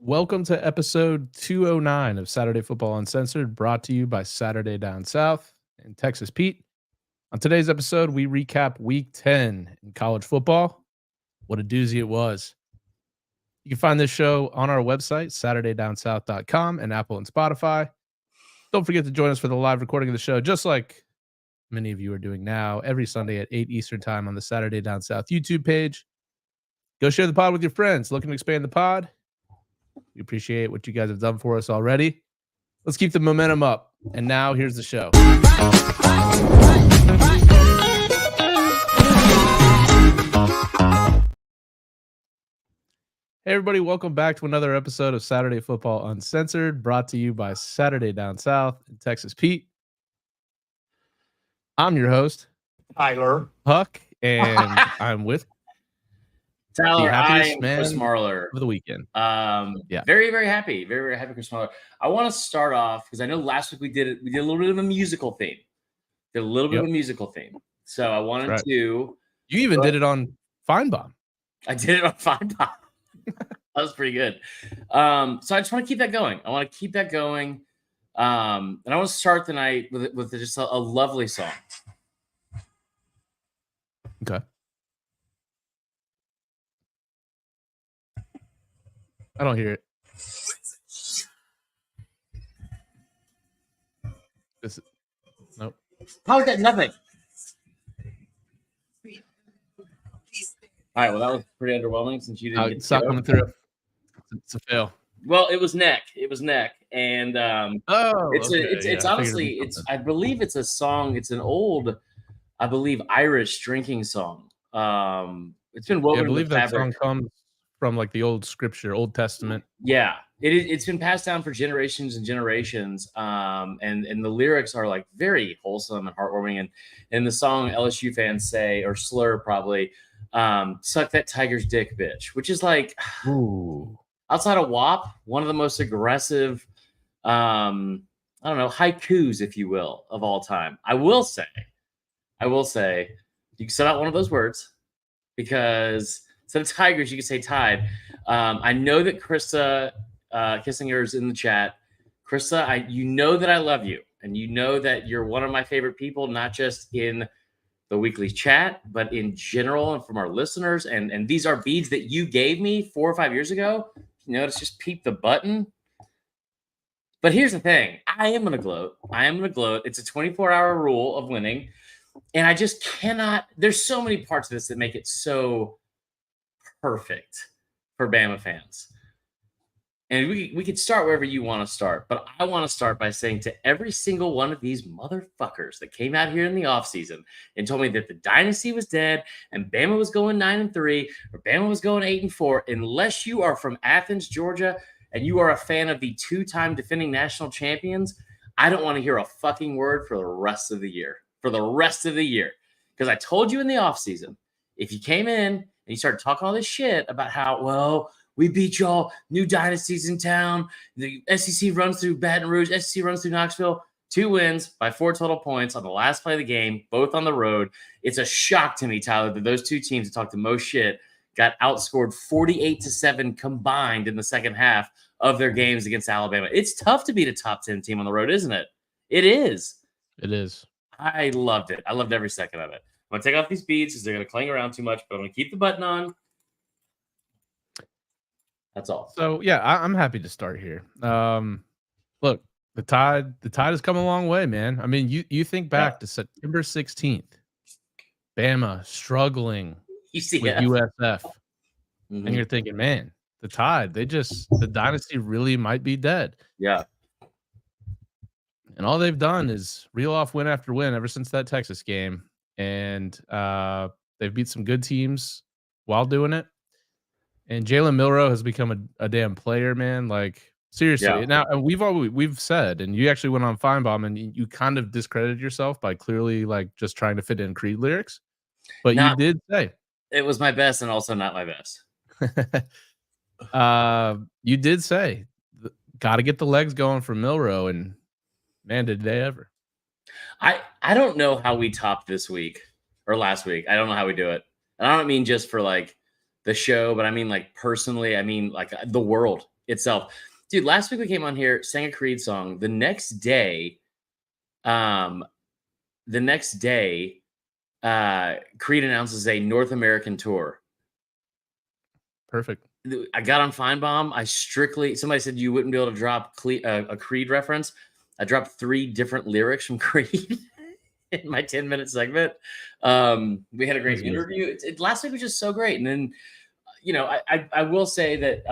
Welcome to episode 209 of Saturday Football Uncensored, brought to you by Saturday Down South and Texas Pete. On today's episode, we recap week 10 in college football. What a doozy it was. You can find this show on our website, SaturdayDownSouth.com, and Apple and Spotify. Don't forget to join us for the live recording of the show, just like many of you are doing now, every Sunday at 8 Eastern Time on the Saturday Down South YouTube page. Go share the pod with your friends. Looking to expand the pod? We appreciate what you guys have done for us already. Let's keep the momentum up. And now here's the show. Hey, everybody. Welcome back to another episode of Saturday Football Uncensored, brought to you by Saturday Down South and Texas Pete. I'm your host, Tyler Huck, and I'm with Tyler, I am man Chris Marler for the weekend. Very, very happy. Very, very happy, Chris Marler. I want to start off because I know last week we did a little bit of a musical theme. So I wanted to. You even did it on Feinbaum. I did it on Feinbaum. That was pretty good. So I just want to keep that going. And I want to start the night with just a lovely song. Okay. I don't hear it. Nope. How is that nothing? All right. Well, that was pretty underwhelming since you didn't. It's not coming through. It's a fail. Well, it was neck, and it's honestly, I believe it's a song. It's an old, I believe, Irish drinking song. It's been woven. I believe that song comes from like the old scripture, Old Testament. Yeah, it's been passed down for generations and generations. And the lyrics are like very wholesome and heartwarming. And in the song, LSU fans say, or slur probably, "Suck that tiger's dick, bitch," which is like, ooh, outside of WAP, one of the most aggressive, I don't know, haikus, if you will, of all time. I will say, you can set out one of those words because instead of tigers, you can say tide. I know that Krista Kissinger is in the chat. Krista, you know that I love you, and you know that you're one of my favorite people, not just in the weekly chat, but in general and from our listeners. And these are beads that you gave me 4 or 5 years ago. You know, it's just peep the button. But here's the thing. I am going to gloat. It's a 24-hour rule of winning. And I just cannot. There's so many parts of this that make it so perfect for Bama fans. And we could start wherever you want to start. But I want to start by saying to every single one of these motherfuckers that came out here in the offseason and told me that the dynasty was dead and Bama was going 9-3 or Bama was going 8-4, unless you are from Athens, Georgia, and you are a fan of the two-time defending national champions, I don't want to hear a fucking word for the rest of the year. Because I told you in the offseason, if you came in and you started talking all this shit about how, well, we beat y'all, new dynasties in town, the SEC runs through Baton Rouge, SEC runs through Knoxville, 2 wins by 4 total points on the last play of the game, both on the road. It's a shock to me, Tyler, that those two teams that talked the most shit got outscored 48-7 combined in the second half of their games against Alabama. It's tough to beat a top 10 team on the road, isn't it? It is. It is. I loved it. I loved every second of it. I'm going to take off these beads because they're going to clang around too much, but I'm going to keep the button on. That's all. So, yeah, I'm happy to start here. Look, the Tide has come a long way, man. I mean, you think back to September 16th, Bama struggling with USF. Mm-hmm. And you're thinking, man, the Tide, the dynasty really might be dead. Yeah. And all they've done is reel off win after win ever since that Texas game. And they've beat some good teams while doing it. And Jalen Milroe has become a damn player, man. Like, seriously. Yeah. Now, we've said, and you actually went on Feinbaum, and you kind of discredited yourself by clearly, like, just trying to fit in Creed lyrics. But you did say. It was my best and also not my best. You did say, got to get the legs going for Milroe, and, man, did they ever. I don't know how we topped this week or last week. I don't know how we do it. And I don't mean just for, like, the show, but I mean, like, personally, I mean, like, the world itself. Dude, last week we came on here, sang a Creed song. The next day, Creed announces a North American tour. Perfect. I got on Feinbaum. Somebody said you wouldn't be able to drop a Creed reference. I dropped 3 different lyrics from Creed in my 10-minute segment. We had a great interview. Last week was just so great. And then, I will say that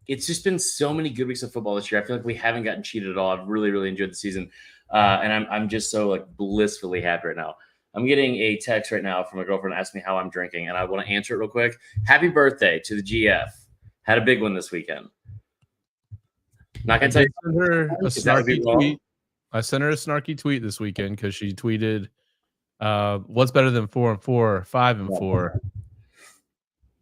it's just been so many good weeks of football this year. I feel like we haven't gotten cheated at all. I've really, really enjoyed the season. And I'm just so like blissfully happy right now. I'm getting a text right now from a girlfriend asking me how I'm drinking, and I want to answer it real quick. Happy birthday to the GF. Had a big one this weekend. Not gonna tell you. Send her a snarky tweet. I sent her a snarky tweet this weekend because she tweeted, "What's better than 4 and 4, 5 and 4?"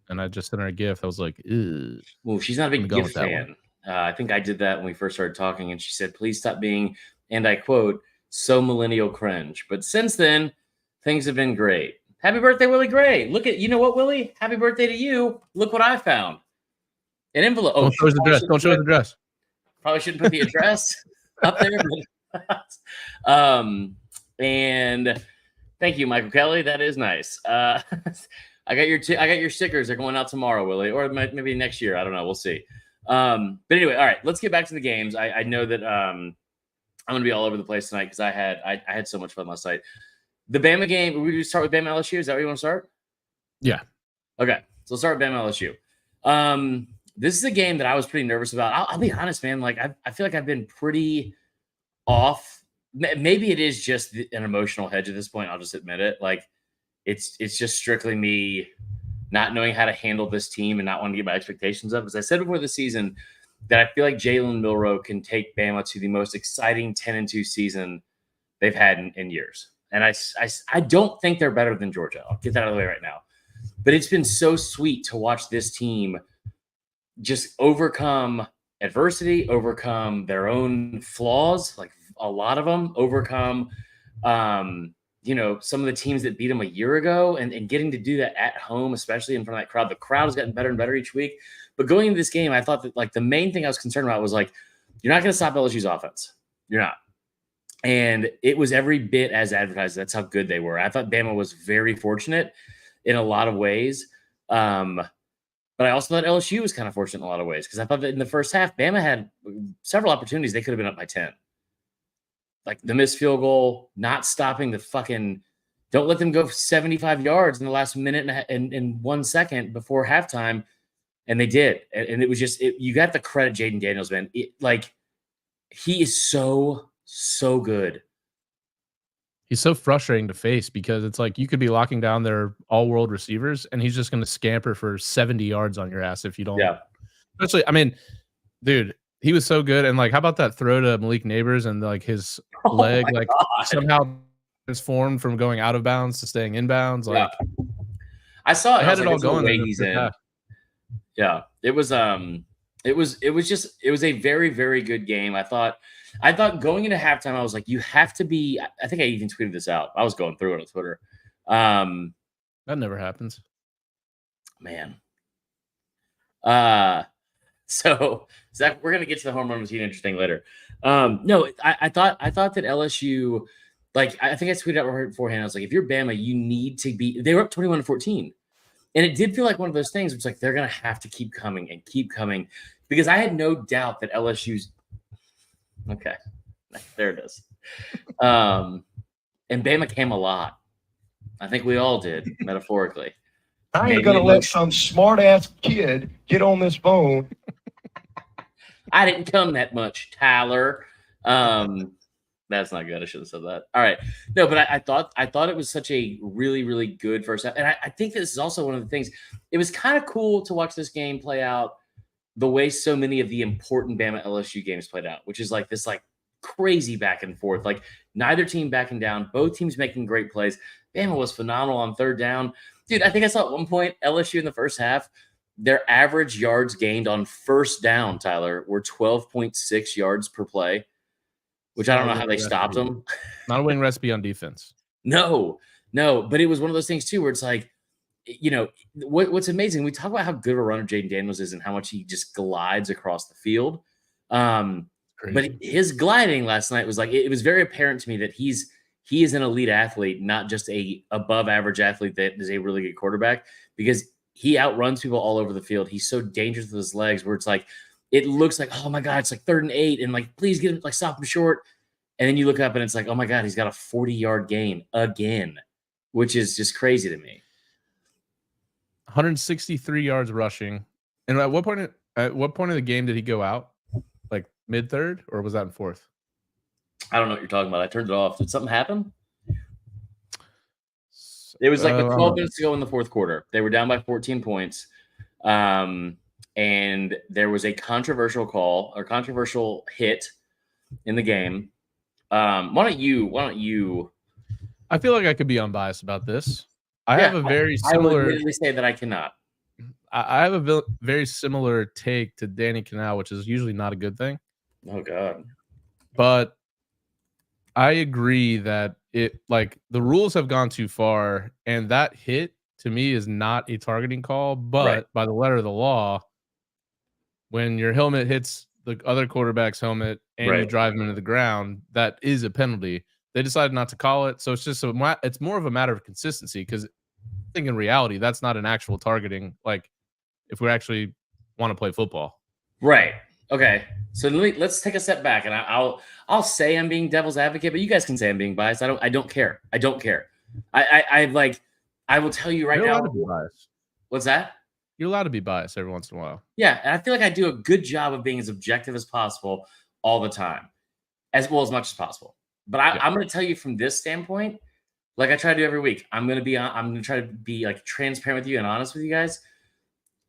And I just sent her a gift. I was like, "Ew." Well, she's not a big gift fan. I think I did that when we first started talking, and she said, "Please stop being," and I quote, "so millennial cringe." But since then, things have been great. Happy birthday, Willie Gray. You know what, Willie? Happy birthday to you. Look what I found. An envelope. Don't show his address. Don't show his address. Probably shouldn't put the address up there. And thank you, Michael Kelly. That is nice. I got your stickers. They're going out tomorrow, Willie, or maybe next year. I don't know. We'll see. But anyway, all right. Let's get back to the games. I know that I'm going to be all over the place tonight because I had so much fun last night. The Bama game, we start with Bama LSU. Is that where you want to start? Yeah. Okay. So let's start with Bama LSU. This is a game that I was pretty nervous about. I'll be honest, man. Like, I feel like I've been pretty off. Maybe it is just an emotional hedge at this point. I'll just admit it. Like, it's just strictly me not knowing how to handle this team and not wanting to get my expectations up. As I said before the season, that I feel like Jalen Milroe can take Bama to the most exciting 10-2 season they've had in years. And I don't think they're better than Georgia. I'll get that out of the way right now. But it's been so sweet to watch this team just overcome adversity, overcome their own flaws, like a lot of them, overcome, some of the teams that beat them a year ago and getting to do that at home, especially in front of that crowd. The crowd has gotten better and better each week. But going into this game, I thought that like the main thing I was concerned about was like, you're not going to stop LSU's offense. You're not. And it was every bit as advertised. That's how good they were. I thought Bama was very fortunate in a lot of ways. But I also thought LSU was kind of fortunate in a lot of ways because I thought that in the first half, Bama had several opportunities. They could have been up by 10. Like the missed field goal, not stopping the fucking – don't let them go 75 yards in the last minute and 1 second before halftime. And they did. And it was just – you got the credit Jaden Daniels, man. He is so good. He's so frustrating to face because it's like you could be locking down their all-world receivers, and he's just going to scamper for 70 yards on your ass if you don't. Yeah. Especially, I mean, dude, he was so good. And like, how about that throw to Malik Neighbors and like his leg, like somehow transformed from going out of bounds to staying inbounds. Like, I saw it. I had it all going. He's in. Yeah, it was a very, very good game. I thought going into halftime, I was like, you have to be. I think I even tweeted this out. I was going through it on Twitter. That never happens, man. So Zach, we're gonna get to the home run routine interesting later. No, I thought that LSU, like I think I tweeted out beforehand. I was like, if you're Bama, you need to be. They were up 21-14. And it did feel like one of those things. It's like they're going to have to keep coming because I had no doubt that LSU's – okay, there it is. And Bama came a lot. I think we all did, metaphorically. I ain't going to let some smart-ass kid get on this phone. I didn't come that much, Tyler. That's not good. I should have said that. All right. No, but I thought it was such a really, really good first half. And I think this is also one of the things. It was kind of cool to watch this game play out the way so many of the important Bama LSU games played out, which is like this like crazy back and forth. Like neither team backing down, both teams making great plays. Bama was phenomenal on third down. Dude, I think I saw at one point LSU in the first half, their average yards gained on first down, Tyler, were 12.6 yards per play. Which I don't know how they stopped them. Not a winning recipe on defense. No, but it was one of those things too where it's like you know, what's amazing, we talk about how good of a runner Jaden Daniels is and how much he just glides across the field. But his gliding last night was like, it was very apparent to me that he is an elite athlete, not just a above average athlete that is a really good quarterback, because he outruns people all over the field. He's so dangerous with his legs where it's like, it looks like, oh my God, it's like 3rd and 8 and like, please get him, like stop him short. And then you look up and it's like, oh my God, he's got a 40-yard gain again, which is just crazy to me. 163 yards rushing. And at what point of the game did he go out? Like mid-third, or was that in 4th? I don't know what you're talking about. I turned it off. Did something happen? It was like with 12 minutes to go in the 4th quarter. They were down by 14 points. And there was a controversial hit in the game. Why don't you? I feel like I could be unbiased about this. I have a very similar. I would literally say that I cannot. I have a very similar take to Danny Canal, which is usually not a good thing. Oh God! But I agree that the rules have gone too far, and that hit to me is not a targeting call. But by the letter of the law, when your helmet hits the other quarterback's helmet and you drive him into the ground, that is a penalty. They decided not to call it, so it's more of a matter of consistency, because I think in reality that's not an actual targeting. Like if we actually want to play football, right? Okay, so let's take a step back, and I'll say I'm being devil's advocate, but you guys can say I'm being biased. I don't care. I don't care. I will tell you right now. You're allowed to be biased. What's that? You're allowed to be biased every once in a while. Yeah, and I feel like I do a good job of being as objective as possible all the time, as much as possible. But I'm going to tell you from this standpoint, like I try to do every week. I'm going to try to be like transparent with you and honest with you guys.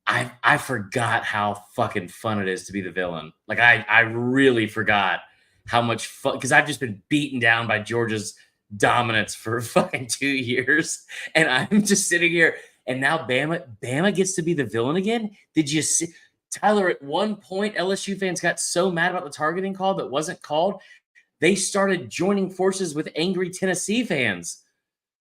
I forgot how fucking fun it is to be the villain. Like I really forgot how much fun, because I've just been beaten down by Georgia's dominance for fucking 2 years, and I'm just sitting here, and now Bama gets to be the villain again. Did you see, Tyler? At one point, LSU fans got so mad about the targeting call that wasn't called, they started joining forces with angry Tennessee fans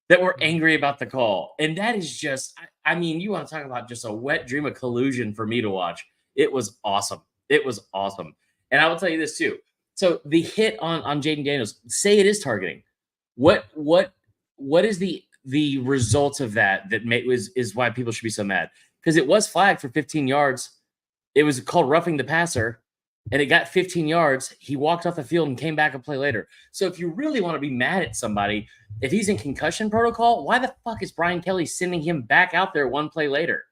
that were angry about the call. And that is just, I mean, you want to talk about just a wet dream of collusion for me to watch. It was awesome. It was awesome. And I will tell you this too. So the hit on Jaden Daniels, say it is targeting. What is the result of that is why people should be so mad? Because it was flagged for 15 yards. It was called roughing the passer, and it got 15 yards. He walked off the field and came back a play later. So if you really want to be mad at somebody, if he's in concussion protocol, why the fuck is Brian Kelly sending him back out there one play later?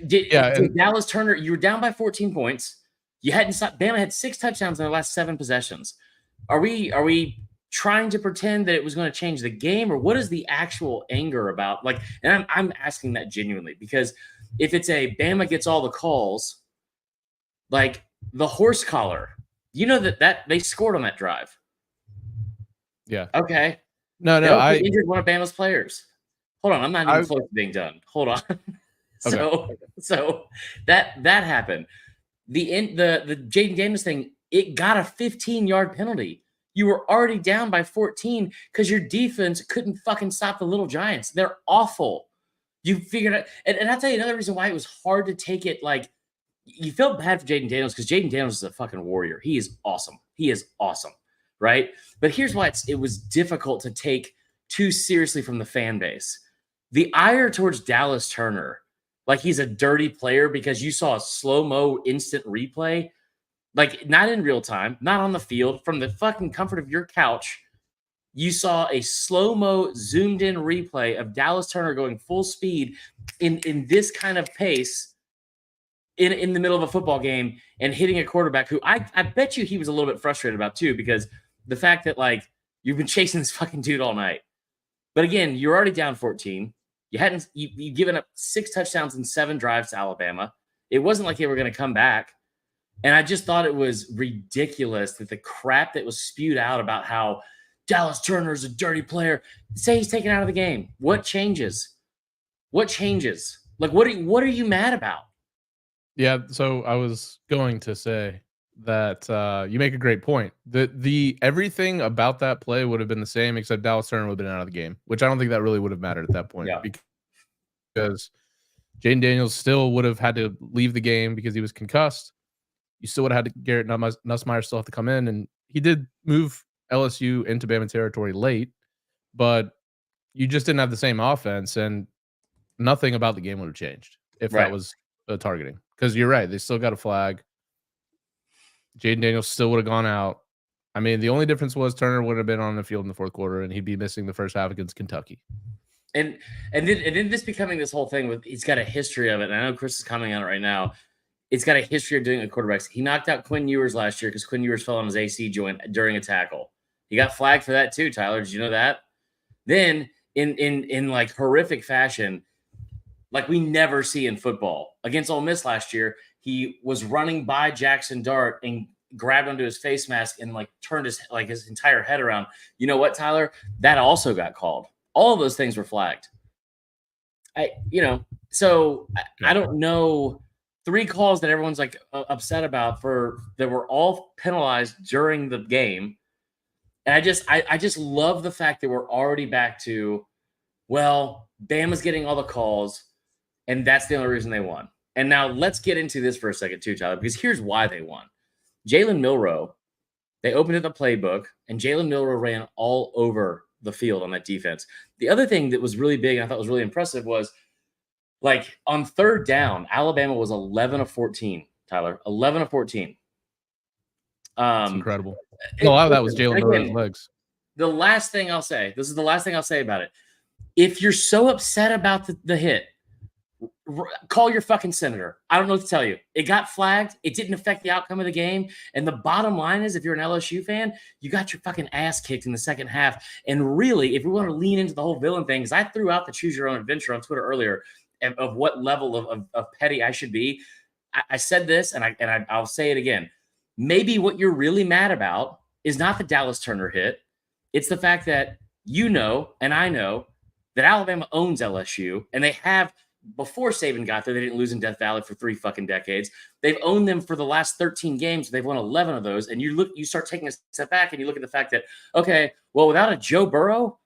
Dallas Turner, you were down by 14 points. You hadn't stopped. Bama had 6 touchdowns in their last 7 possessions. Are we trying to pretend that it was going to change the game, or what is the actual anger about? Like, and I'm asking that genuinely, because if it's a Bama gets all the calls, like the horse collar, you know that they scored on that drive. Yeah. Okay. No, I injured one of Bama's players. Hold on, I'm not even close to being done. Hold on. So that happened. The Jaden Daniels thing, it got a 15-yard penalty. You were already down by 14 because your defense couldn't fucking stop the Little Giants. They're awful. You figured out, and I'll tell you another reason why it was hard to take it. Like, you felt bad for Jaden Daniels because Jaden Daniels is a fucking warrior. He is awesome. He is awesome, right? But here's why it was difficult to take too seriously from the fan base. The ire towards Dallas Turner, like he's a dirty player because you saw a slow-mo instant replay, like not in real time, not on the field, from the fucking comfort of your couch. You saw a slow-mo zoomed-in replay of Dallas Turner going full speed in this kind of pace in the middle of a football game and hitting a quarterback who I bet you he was a little bit frustrated about too, because the fact that like you've been chasing this fucking dude all night. But again, you're already down 14. You've given up 6 touchdowns and 7 drives to Alabama. It wasn't like they were going to come back. And I just thought it was ridiculous that the crap that was spewed out about how Dallas Turner is a dirty player, say he's taken out of the game. What changes? What changes? Like, what are you mad about? Yeah, so I was going to say that you make a great point. The everything about that play would have been the same, except Dallas Turner would have been out of the game, which I don't think that really would have mattered at that point. Yeah. because Jaden Daniels still would have had to leave the game because he was concussed. You still would have had Garrett Nussmeier still have to come in, and he did move LSU into Bama territory late, but you just didn't have the same offense, and nothing about the game would have changed if that was the targeting. Because you're right, they still got a flag. Jaden Daniels still would have gone out. I mean, the only difference was Turner would have been on the field in the fourth quarter, and he'd be missing the first half against Kentucky. And then this becoming this whole thing with he's got a history of it. And I know Chris is commenting on it right now. It's got a history of doing it with quarterbacks. He knocked out Quinn Ewers last year because Quinn Ewers fell on his AC joint during a tackle. He got flagged for that too, Tyler. Did you know that? Then in like horrific fashion, like we never see in football, against Ole Miss last year, he was running by Jackson Dart and grabbed onto his face mask and like turned his entire head around. You know what, Tyler? That also got called. All of those things were flagged. I don't know. 3 calls that everyone's like upset about that were all penalized during the game. And I just love the fact that we're already back to, well, Bama's getting all the calls, and that's the only reason they won. And now let's get into this for a second too, Tyler, because here's why they won. Jalen Milroe, they opened up the playbook, and Jalen Milroe ran all over the field on that defense. The other thing that was really big and I thought was really impressive was, like, on third down, Alabama was 11 of 14, Tyler. 11 of 14. That's incredible. A lot of that was Jalen Milroe's legs. The last thing I'll say, this is the last thing I'll say about it. If you're so upset about the hit, call your fucking senator. I don't know what to tell you. It got flagged. It didn't affect the outcome of the game. And the bottom line is, if you're an LSU fan, you got your fucking ass kicked in the second half. And really, if we want to lean into the whole villain thing, because I threw out the choose your own adventure on Twitter earlier of what level of petty I should be. I said this, and I'll say it again. Maybe what you're really mad about is not the Dallas Turner hit. It's the fact that you know, and I know, that Alabama owns LSU, and they have, before Saban got there, they didn't lose in Death Valley for 3 fucking decades. They've owned them for the last 13 games. They've won 11 of those. And you start taking a step back and you look at the fact that, okay, well, without a Joe Burrow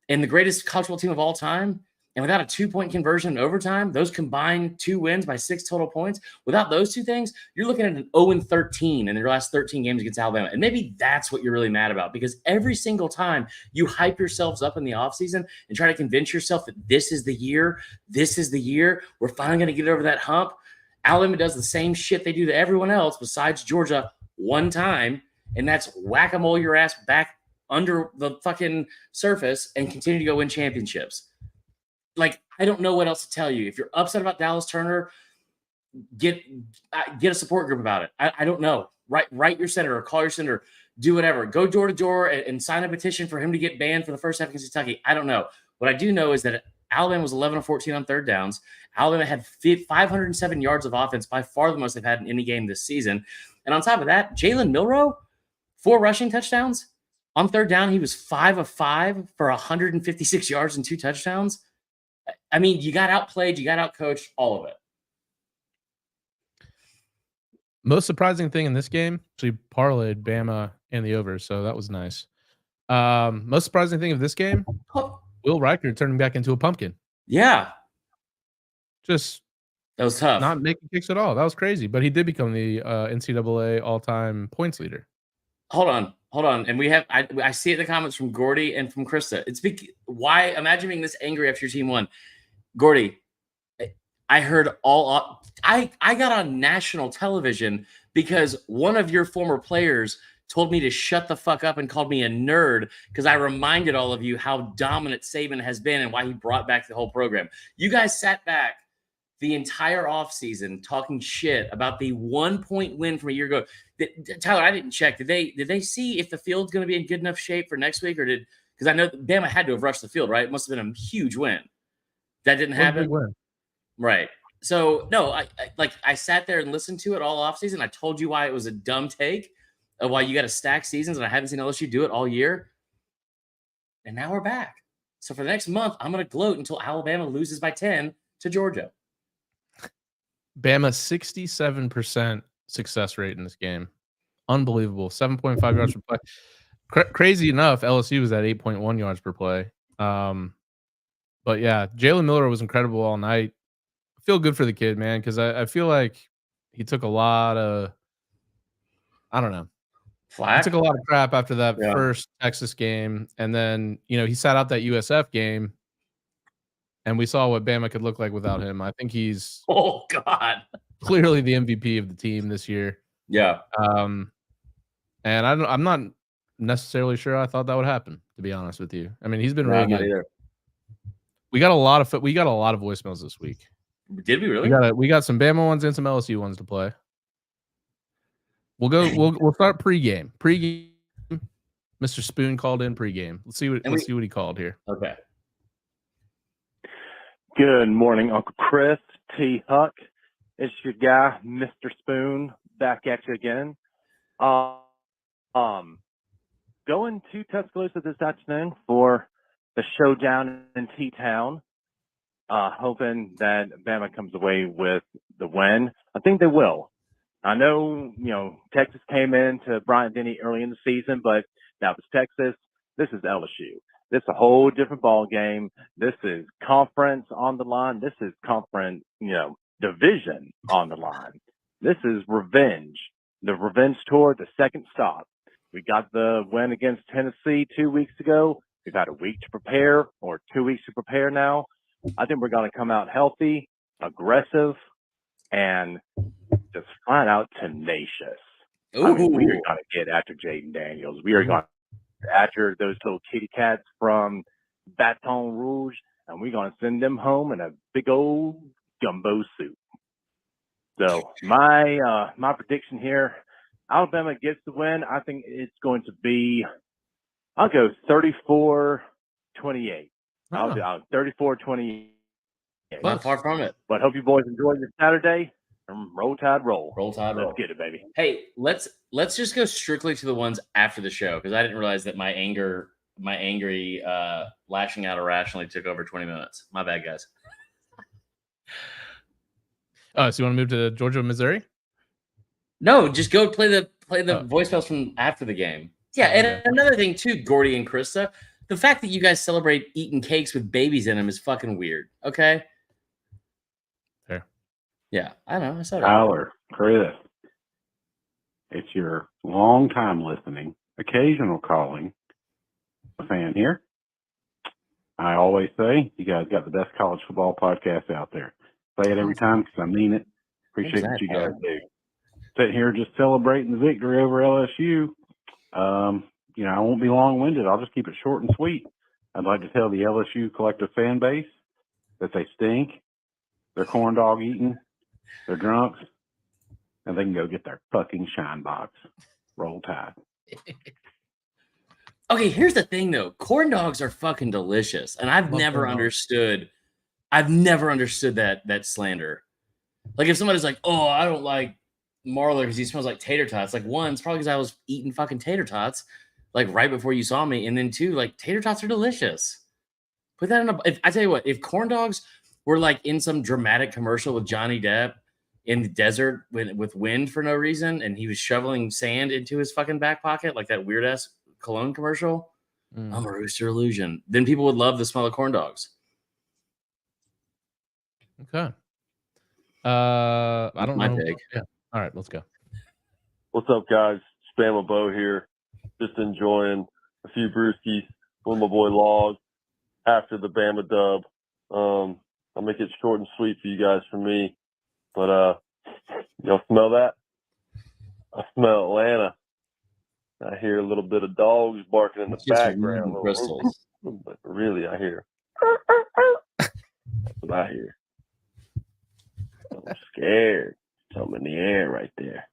and the greatest college football team of all time, and without a 2-point conversion in overtime, those combined 2 wins by 6 total points. Without those 2 things, you're looking at an 0-13 in their last 13 games against Alabama. And maybe that's what you're really mad about, because every single time you hype yourselves up in the offseason and try to convince yourself that this is the year, we're finally going to get over that hump. Alabama does the same shit they do to everyone else besides Georgia one time, and that's whack-a-mole your ass back under the fucking surface and continue to go win championships. Like, I don't know what else to tell you. If you're upset about Dallas Turner, get a support group about it. I don't know. Write your senator, call your senator, do whatever. Go door to door and sign a petition for him to get banned for the first half against Kentucky. I don't know. What I do know is that Alabama was 11 of 14 on third downs. Alabama had 507 yards of offense, by far the most they've had in any game this season. And on top of that, Jalen Milroe, 4 rushing touchdowns. On third down, he was 5 of 5 for 156 yards and 2 touchdowns. I mean, you got outplayed, you got outcoached, all of it. Most surprising thing in this game, actually parlayed Bama and the over, so that was nice. Most surprising thing of this game, Will Riker turning back into a pumpkin. Yeah. Just that was tough. Not making kicks at all. That was crazy. But he did become the NCAA all-time points leader. Hold on. And we have, I see it in the comments from Gordy and from Krista. It's why imagine being this angry after your team won. Gordy, I heard I got on national television because one of your former players told me to shut the fuck up and called me a nerd because I reminded all of you how dominant Saban has been and why he brought back the whole program. You guys sat back the entire offseason talking shit about the 1-point win from a year ago. Tyler, I didn't check. Did they see if the field's going to be in good enough shape for next week, or because I know Bama had to have rushed the field, right? It must have been a huge win. That didn't happen. Right. So no, I sat there and listened to it all offseason. I told you why it was a dumb take of why you got to stack seasons, and I haven't seen LSU do it all year. And now we're back. So for the next month, I'm going to gloat until Alabama loses by 10 to Georgia. Bama 67% success rate in this game. Unbelievable. 7.5 yards per play. Crazy enough, LSU was at 8.1 yards per play. But yeah, Jalen Miller was incredible all night. I feel good for the kid, man, because I feel like he took a lot of I don't know. He took Flack? a lot of crap after that Yeah. first Texas game, and then, he sat out that USF game, and we saw what Bama could look like without him. I think he's Oh God. clearly the MVP of the team this year. Yeah. And I'm not necessarily sure I thought that would happen, to be honest with you. I mean, he's been No, really not good. either. We got a lot of voicemails this week. Did we really? We got some Bama ones and some LSU ones to play. We'll start pregame. Pregame. Mr. Spoon called in pregame. Let's see what he called here. Okay. Good morning, Uncle Chris, T Huck. It's your guy, Mr. Spoon, back at you again. Going to Tuscaloosa this afternoon for the showdown in T-Town. Hoping that Bama comes away with the win. I think they will. I know, Texas came into Bryant-Denny early in the season, but that was Texas. This is LSU. This is a whole different ball game. This is conference on the line. This is conference, division on the line. This is revenge. The revenge tour, the second stop. We got the win against Tennessee 2 weeks ago. We've had a week to prepare, or 2 weeks to prepare now. I think we're going to come out healthy, aggressive, and just flat out tenacious. Ooh. I mean, we are going to get after Jaden Daniels. We are going after those little kitty cats from Baton Rouge, and we're going to send them home in a big old gumbo soup. So my prediction here, Alabama gets the win. I think it's going to be, I'll go 34-28. I'll do 34-28. Not far from it. But hope you boys enjoy your Saturday. Roll Tide roll. Roll Tide roll. Let's get it, baby. Hey, let's just go strictly to the ones after the show, because I didn't realize that my angry lashing out irrationally took over 20 minutes. My bad, guys. Oh, so you want to move to Georgia, Missouri? No, just go play the voicemails from after the game. Yeah, and another thing too, Gordy and Krista, the fact that you guys celebrate eating cakes with babies in them is fucking weird. Okay. Fair. Yeah, I know. I said it. Tyler, Chris, it's your long time listening, occasional calling fan here. I always say you guys got the best college football podcast out there. Say it every time because I mean it. Appreciate what you guys do. Sitting here just celebrating the victory over LSU. I won't be long-winded. I'll just keep it short and sweet. I'd like to tell the LSU collective fan base that they stink, they're corn dog eating, they're drunks, and they can go get their fucking shine box. Roll Tide. Okay, here's the thing though. Corn dogs are fucking delicious, and I've never understood that slander. Like if somebody's like, "Oh, I don't like Marler because he smells like tater tots." Like one, it's probably because I was eating fucking tater tots like right before you saw me, and then two, like tater tots are delicious. Put that in a. I tell you what, if corn dogs were like in some dramatic commercial with Johnny Depp in the desert with wind for no reason, and he was shoveling sand into his fucking back pocket like that weird ass cologne commercial. I'm a Rooster Illusion. Then people would love the smell of corn dogs. Okay. I don't know. Take. Yeah. All right, let's go. What's up, guys? Spam Bo here. Just enjoying a few brewskis with my boy Log after the Bama dub. I'll make it short and sweet for you guys from me. But y'all smell that? I smell Atlanta. I hear a little bit of dogs barking in the background. But really, I hear. That's what I hear. I'm scared. Something in the air right there.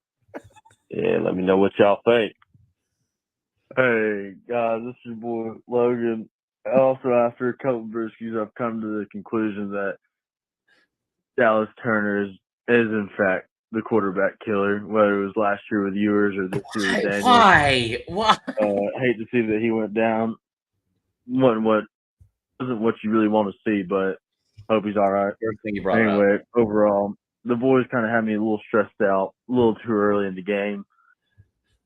Yeah, let me know what y'all think. Hey, guys, this is your boy Logan. Also, after a couple of brewskis, I've come to the conclusion that Dallas Turner is in fact the quarterback killer, whether it was last year with Ewers or this year with Daniels. Why? I hate to see that he went down. Wasn't what you really want to see, but hope he's all right. Everything you brought Anyway, up. overall, the boys kind of had me a little stressed out, a little too early in the game.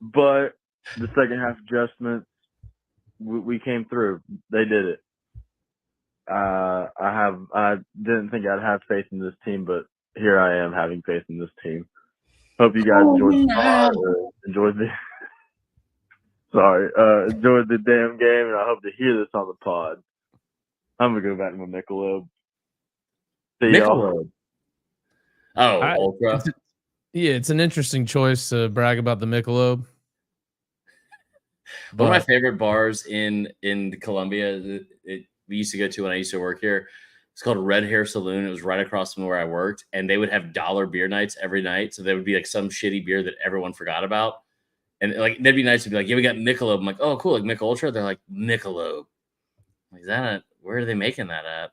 But the second half adjustments, we came through. They did it. I didn't think I'd have faith in this team, but here I am having faith in this team. Hope you guys enjoyed the pod, enjoyed the enjoyed the damn game, and I hope to hear this on the pod. I'm gonna go back to my Michelob. See y'all. Michelob. Oh, Ultra. It's an interesting choice to brag about the Michelob. One of my favorite bars in Columbia, we used to go to when I used to work here. It's called Red Hair Saloon. It was right across from where I worked, and they would have dollar beer nights every night. So there would be like some shitty beer that everyone forgot about, and like that'd be nice to be like, yeah, we got Michelob. I'm like, oh, cool, like Mich Ultra. They're like Michelob. Like, is that where are they making that at?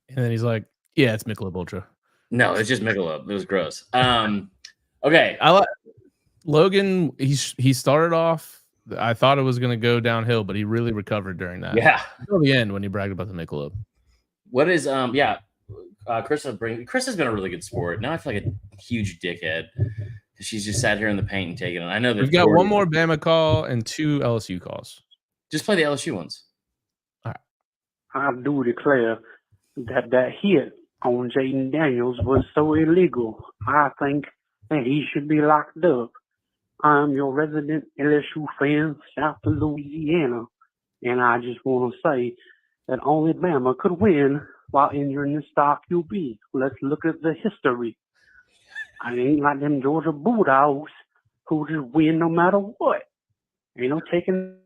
And then he's like, yeah, it's Michelob Ultra. No, it's just Michelob. It was gross. Okay. I like Logan. He started off. I thought it was going to go downhill, but he really recovered during that. Yeah. Until the end when he bragged about the Michelob. What is Chris has been a really good sport. Now I feel like a huge dickhead because she's just sat here in the paint and taking it. I know that we've got one more Bama call and 2 LSU calls. Just play the LSU ones. All right. I do declare that hit on Jaden Daniels was so illegal. I think that he should be locked up. I'm your resident LSU fan, South Louisiana, and I just want to say that only Bama could win while injuring the star QB. Let's look at the history. I ain't like them Georgia Bulldogs who just win no matter what. Ain't no taking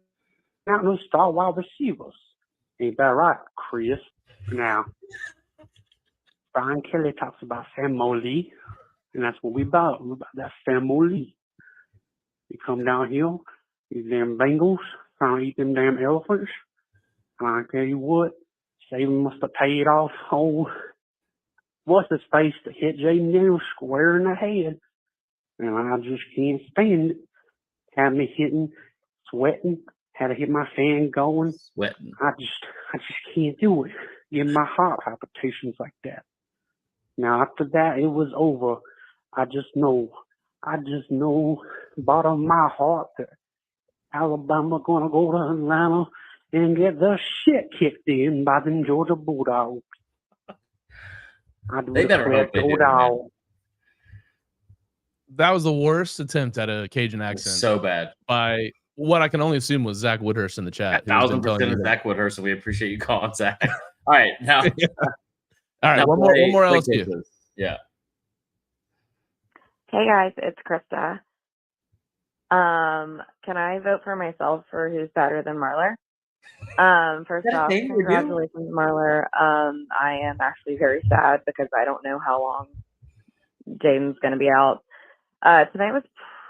out no star wide receivers. Ain't that right, Chris? Now, Brian Kelly talks about family, and that's what we about. We're about that family. You come down here, these damn Bengals trying to eat them damn elephants. And I tell you what, Saban must have paid off old what's his face to hit Jaden Daniels square in the head. And I just can't stand it. Had me hitting, sweating, had to hit my fan going. Sweating. I just can't do it. Give my heart palpitations like that. Now after that it was over. I just know bottom of my heart that Alabama gonna go to Atlanta and get the shit kicked in by them Georgia Bulldogs. They better hope they do. That was the worst attempt at a Cajun accent. So bad. By what I can only assume was Zach Woodhurst in the chat. 1,000% Zach Woodhurst, and we appreciate you calling Zach. All right, now. Yeah. All right, one more LSU. Yeah. Hey guys, it's Krista. Can I vote for myself for who's better than Marler? First off, congratulations, Marler. I am actually very sad because I don't know how long Jaden's going to be out. Tonight was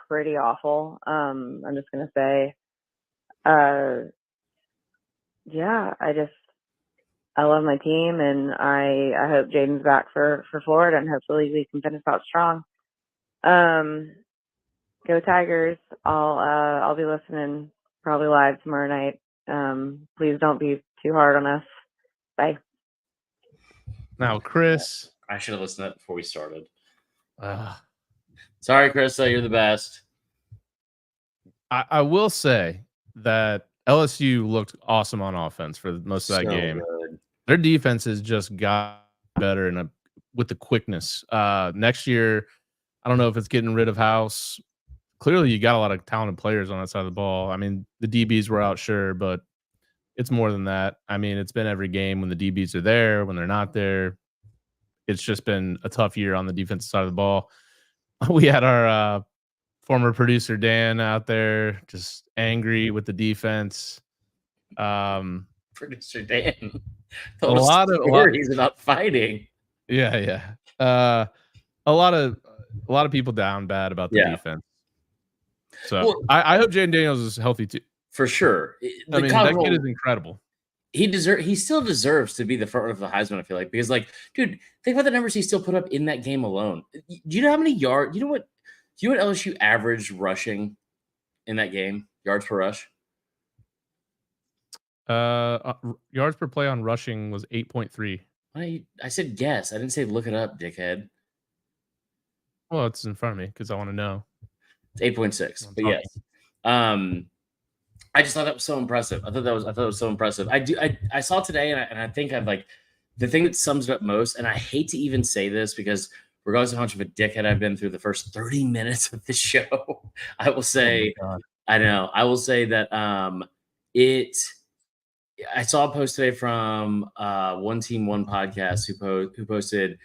pretty awful. I'm just going to say, I love my team, and I hope Jaden's back for Florida, and hopefully we can finish out strong. Go Tigers! I'll be listening probably live tomorrow night. Please don't be too hard on us. Bye. Now, Chris, I should have listened to that before we started. Sorry, Chris, you're the best. I will say that LSU looked awesome on offense for most of that game. Good. Their defense has just got better and with the quickness. Next year, I don't know if it's getting rid of House. Clearly, you got a lot of talented players on that side of the ball. I mean, the DBs were out, sure, but it's more than that. I mean, it's been every game when the DBs are there, when they're not there. It's just been a tough year on the defensive side of the ball. We had our former producer, Dan, out there just angry with the defense. Producer Dan. A lot he's about fighting. Yeah. A lot of people down bad about the defense. So I hope Jaden Daniels is healthy too. For sure. I mean, that kid is incredible. He still deserves to be the front of the Heisman, I feel like, because, like, dude, think about the numbers he still put up in that game alone. Do you know how many yards? Do you know what LSU averaged rushing in that game? Yards per rush. Yards per play on rushing was 8.3. I said guess. I didn't say look it up, dickhead. Well, it's in front of me because I want to know. It's 8.6, but yes. I just thought that was so impressive. I thought it was so impressive. I saw today, and I think I've like the thing that sums it up most. And I hate to even say this because regardless of how much of a dickhead I've been through the first 30 minutes of the show, I will say, I know, I will say that it. I saw a post today from One Team One podcast who posted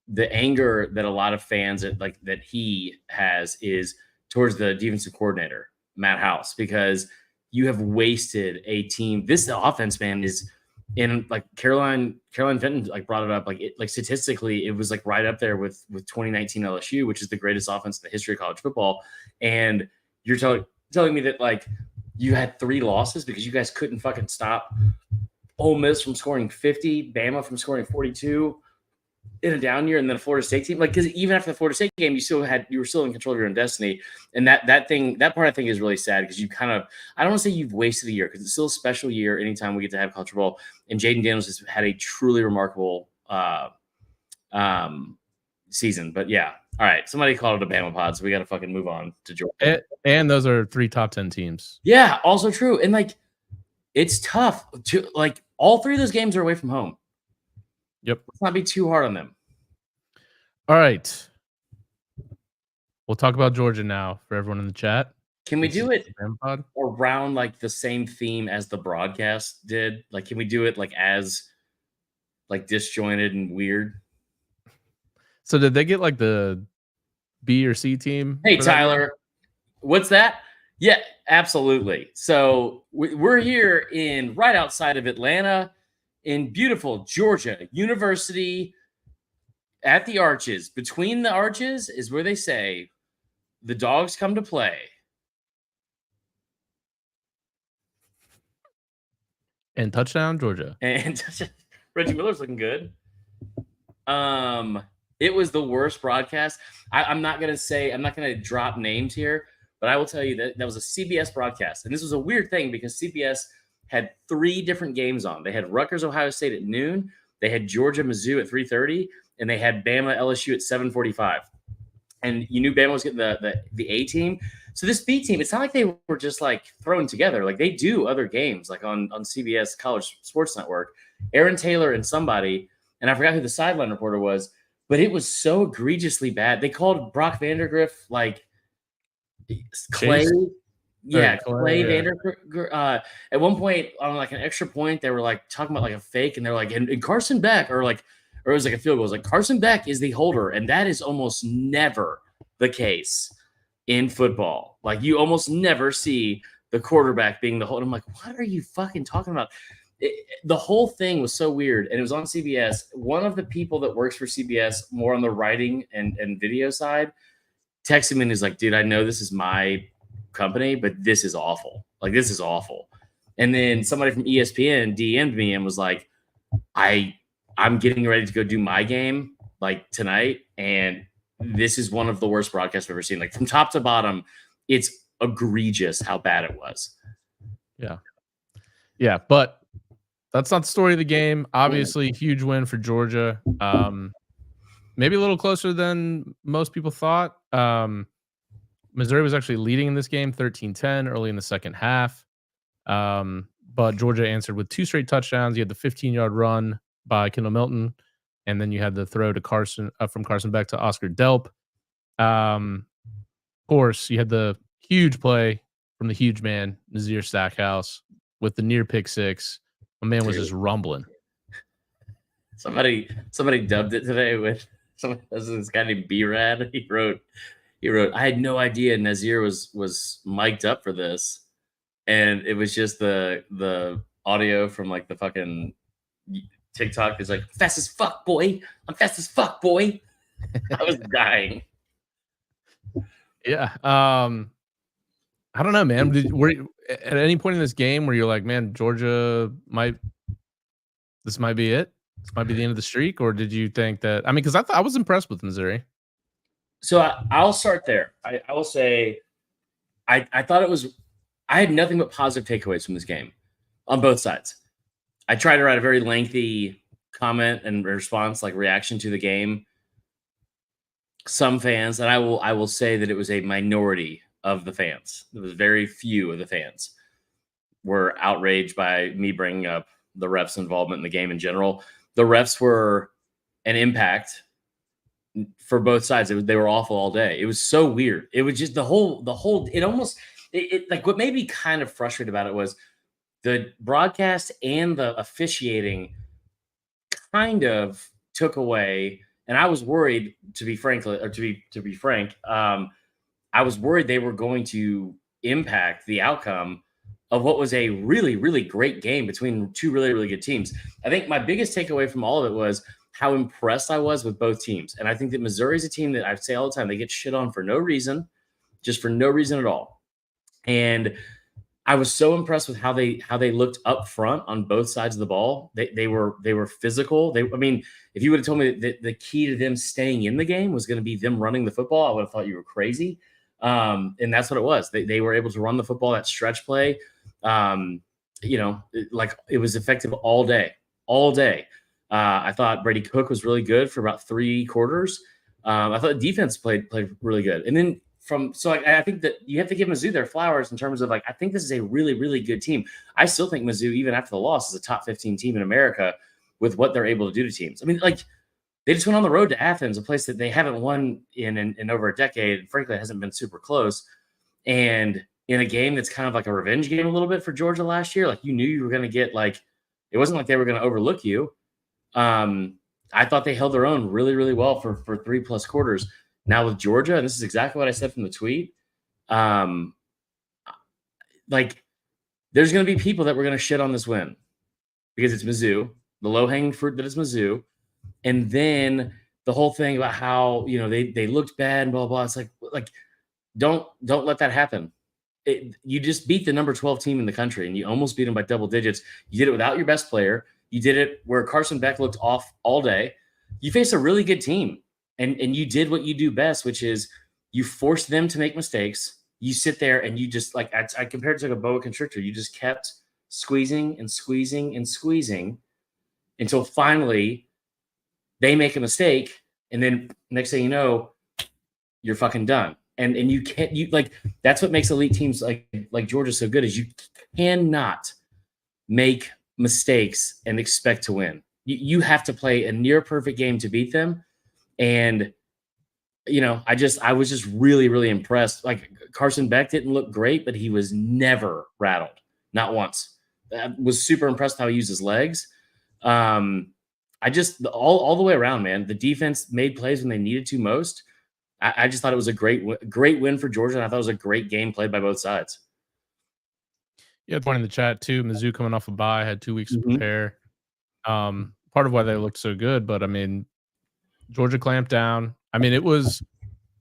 the anger that a lot of fans that he has is towards the defensive coordinator Matt House, because you have wasted a team. This offense, man, is in like Caroline Fenton like brought it up, like statistically it was like right up there with 2019 LSU, which is the greatest offense in the history of college football. And you're telling me that like you had 3 losses because you guys couldn't fucking stop Ole Miss from scoring 50, Bama from scoring 42 in a down year, and then a Florida State team. Like, because even after the Florida State game, you were still in control of your own destiny. And that part I think is really sad, because you kind of, I don't want to say you've wasted a year, because it's still a special year anytime we get to have college football. And Jaden Daniels has had a truly remarkable season. But yeah, all right, somebody called it a Bama pod, so we got to fucking move on to Georgia. And those are 3 top 10 teams. Yeah, also true. And like, it's tough to like all 3 of those games are away from home. Yep. Let's not be too hard on them. All right. We'll talk about Georgia now for everyone in the chat. Can we do it around like the same theme as the broadcast did? Like, can we do it like as like disjointed and weird? So did they get like the B or C team? Hey, Tyler, what's that? Yeah, absolutely. So we're here right outside of Atlanta in beautiful Georgia University at the Arches. Between the arches is where they say the dogs come to play. And touchdown, Georgia. And Reggie Miller's looking good. It was the worst broadcast. I'm not gonna drop names here, but I will tell you that was a CBS broadcast. And this was a weird thing because CBS had 3 different games on. They had Rutgers, Ohio State at noon. They had Georgia, Mizzou at 3:30, and they had Bama, LSU at 7:45. And you knew Bama was getting the A team. So this B team, it's not like they were just like thrown together. Like they do other games, like on CBS College Sports Network. Aaron Taylor and somebody, and I forgot who the sideline reporter was, but it was so egregiously bad. They called Brock Vandergriff like Clay. Chase? Yeah, Clay, yeah. Vandergriff. At one point on like an extra point, they were like talking about like a fake, and they're like, and Carson Beck, or it was like a field goal. It was like Carson Beck is the holder, and that is almost never the case in football. Like you almost never see the quarterback being the holder. I'm like, what are you fucking talking about? The whole thing was so weird, and it was on CBS. One of the people that works for CBS, more on the writing and video side, texted me and is like, dude, I know this is my company, but this is awful. Like, this is awful. And then somebody from ESPN DM'd me and was like, I'm getting ready to go do my game like tonight, and this is one of the worst broadcasts I've ever seen. Like from top to bottom, it's egregious how bad it was. Yeah, but that's not the story of the game. Obviously, huge win for Georgia. Maybe a little closer than most people thought. Missouri was actually leading in this game 13-10 early in the second half. But Georgia answered with 2 straight touchdowns. You had the 15-yard run by Kendall Milton, and then you had the throw to Carson from Carson Beck to Oscar Delp. Of course, you had the huge play from the huge man, Nazir Stackhouse, with the near pick 6. My man was just rumbling. Somebody dubbed it today with this guy named B-Rad. He wrote, I had no idea Nazir was mic'd up for this. And it was just the audio from like the fucking TikTok is like, fast as fuck, boy. I'm fast as fuck, boy. I was dying. Yeah. I don't know, man. Were you, at any point in this game where you're like, man, Georgia this might be it? This might be the end of the streak? Or did you think that, I mean, because I was impressed with Missouri. So I'll start there. I will say I thought I had nothing but positive takeaways from this game on both sides. I tried to write a very lengthy comment and response, like reaction to the game. Some fans, and I will say that it was a minority of the fans. There was very few of the fans were outraged by me bringing up the refs' involvement in the game in general. The refs were an impact for both sides. They were awful all day. It was so weird. It was just the whole. It almost like what made me kind of frustrated about it was the broadcast and the officiating kind of took away. And I was worried, to be frank, I was worried they were going to impact the outcome of what was a really, really great game between two really, really good teams. I think my biggest takeaway from all of it was how impressed I was with both teams. And I think that Missouri is a team that I say all the time, they get shit on for no reason, just for no reason at all. And I was so impressed with how they looked up front on both sides of the ball. They were physical. I mean, if you would have told me that the key to them staying in the game was going to be them running the football, I would have thought you were crazy. And that's what it was. They were able to run the football, that stretch play. Like it was effective all day. I thought Brady Cook was really good for about 3 quarters. I thought the defense played really good. And then I think that you have to give Mizzou their flowers in terms of like, I think this is a really, really good team. I still think Mizzou, even after the loss, is a top 15 team in America with what they're able to do to teams. I mean, like they just went on the road to Athens, a place that they haven't won in over a decade. And frankly, it hasn't been super close. And in a game that's kind of like a revenge game a little bit for Georgia last year, like you knew you were going to get it wasn't like they were going to overlook you. I thought they held their own really, really well for 3+ quarters. Now with Georgia, and this is exactly what I said from the tweet, like there's going to be people that were going to shit on this win because it's Mizzou, the low-hanging fruit that is Mizzou. And then the whole thing about how, they looked bad and blah, blah. It's like don't let that happen. You just beat the number 12 team in the country and you almost beat them by double digits. You did it without your best player. You did it where Carson Beck looked off all day. You faced a really good team. And you did what you do best, which is you forced them to make mistakes. You sit there and you just like I compared it to like a boa constrictor. You just kept squeezing and squeezing and squeezing until finally they make a mistake. And then next thing you know, you're fucking done. And you can't that's what makes elite teams like Georgia so good is you cannot make mistakes and expect to win. You have to play a near perfect game to beat them. And, I was just really, really impressed. Like Carson Beck didn't look great, but he was never rattled. Not once. I was super impressed how he used his legs. I just, all the way around, man, the defense made plays when they needed to most. I just thought it was a great win for Georgia. And I thought it was a great game played by both sides. Yeah, point in the chat too. Mizzou coming off a bye, had 2 weeks to prepare. Part of why they looked so good, but I mean, Georgia clamped down. I mean, it was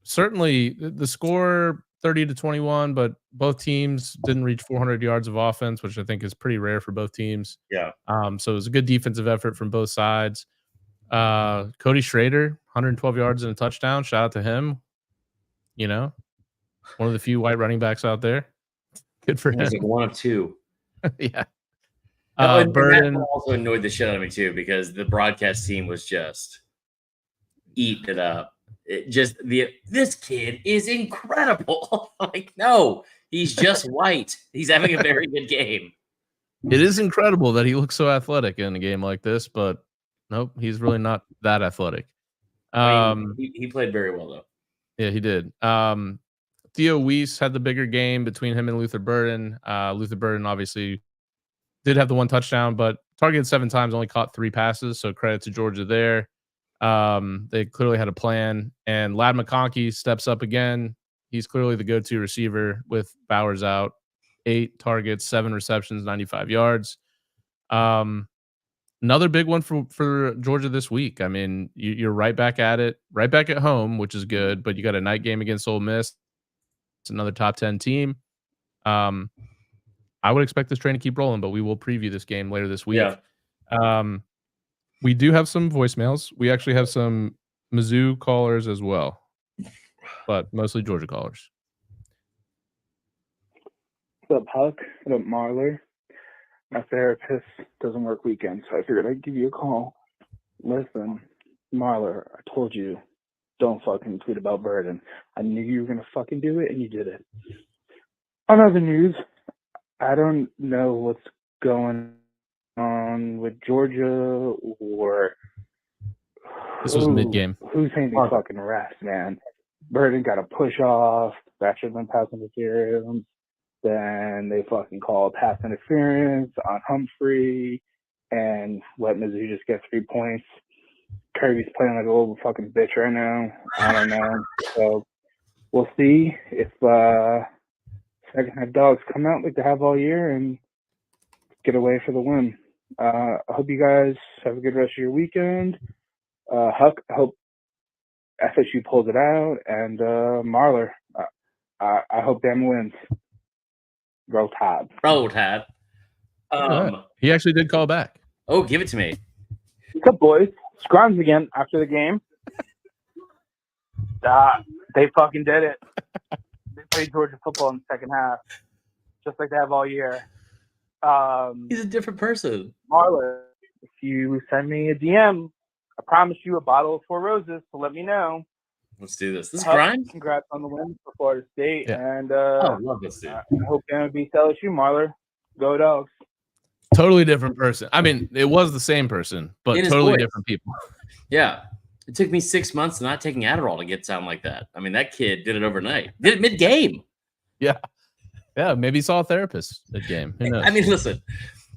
certainly the score 30-21, but both teams didn't reach 400 yards of offense, which I think is pretty rare for both teams. Yeah. So it was a good defensive effort from both sides. Cody Schrader, 112 yards and a touchdown. Shout out to him. One of the few white running backs out there. Good for him. He's like one of two. Yeah. Burden also annoyed the shit out of me too because the broadcast team was just eating it up. This kid is incredible. Like, no, he's just white. He's having a very good game. It is incredible that he looks so athletic in a game like this, but nope, he's really not that athletic. He played very well though. Yeah, he did. Theo Weiss had the bigger game between him and Luther Burden. Luther Burden obviously did have the 1 touchdown, but targeted 7 times, only caught 3 passes. So credit to Georgia there. They clearly had a plan. And Ladd McConkey steps up again. He's clearly the go-to receiver with Bowers out. 8 targets, 7 receptions, 95 yards. Another big one for Georgia this week. I mean, you're right back at it, right back at home, which is good, but you got a night game against Ole Miss. It's another top 10 team. I would expect this train to keep rolling, but we will preview this game later this week. Yeah. We do have some voicemails. We actually have some Mizzou callers as well, but mostly Georgia callers. What's up, Huck? What's up, Marler? My therapist doesn't work weekends, so I figured I'd give you a call. Listen, Marler, I told you, don't fucking tweet about Burden. I knew you were going to fucking do it, and you did it. On other news, I don't know what's going on with Georgia or This was mid-game. Who's hitting these fucking refs, man? Burden got a push off. That should have been pass interference. Then they fucking call pass interference on Humphrey and let Mizzou just get 3 points. Kirby's playing like a little fucking bitch right now. I don't know. So we'll see if second half dogs come out like they have all year and get away for the win. I hope you guys have a good rest of your weekend. Huck, I hope FSU pulls it out, and Marler, I hope Bama wins. Roll Tide. Roll Tide. He actually did call back. Oh, give it to me. What's up, boys? Scrimes again after the game. They fucking did it. They played Georgia football in the second half, just like they have all year. He's a different person. Marler, if you send me a DM, I promise you a bottle of Four Roses, so let me know. Let's do this. This is Grimes. Congrats on the win for Florida State. Yeah. And I love this dude. I hope Bama beats LSU, Marler. Go Dogs. Totally different person. I mean, it was the same person, but totally different people. Yeah. It took me 6 months of not taking Adderall to get sound like that. I mean, that kid did it overnight. Did it mid-game. Yeah. Yeah, maybe he saw a therapist mid-game. Who knows? I mean, listen,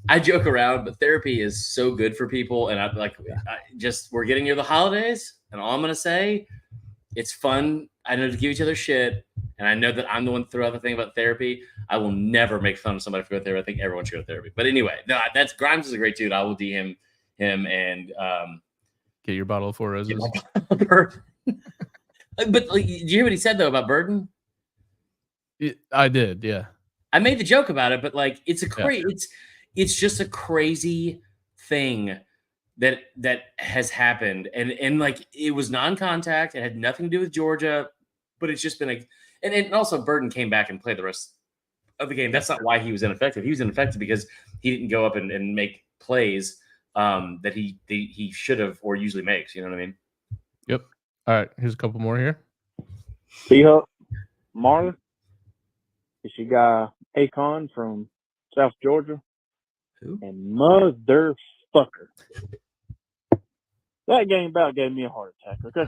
I joke around, but therapy is so good for people. And we're getting near the holidays, and all I'm going to say, it's fun. I know to give each other shit, and I know that I'm the one to throw out the thing about therapy. I will never make fun of somebody for going to therapy. I think everyone should go to therapy. But anyway, no, Grimes is a great dude. I will DM him and get your bottle of Four Roses. But did you hear what he said though about Burden? I did, yeah. I made the joke about it, but like it's just a crazy thing that has happened, and like it was non-contact. It had nothing to do with Georgia, but it's just been and also Burden came back and played the rest of the game. That's not why he was ineffective. He was ineffective because he didn't go up and make plays that he should have or usually makes. You know what I mean? Yep. All right. Here's a couple more here. T Huck, Marler. Is your guy Akon from South Georgia? Who? And motherfucker. That game about gave me a heart attack, okay?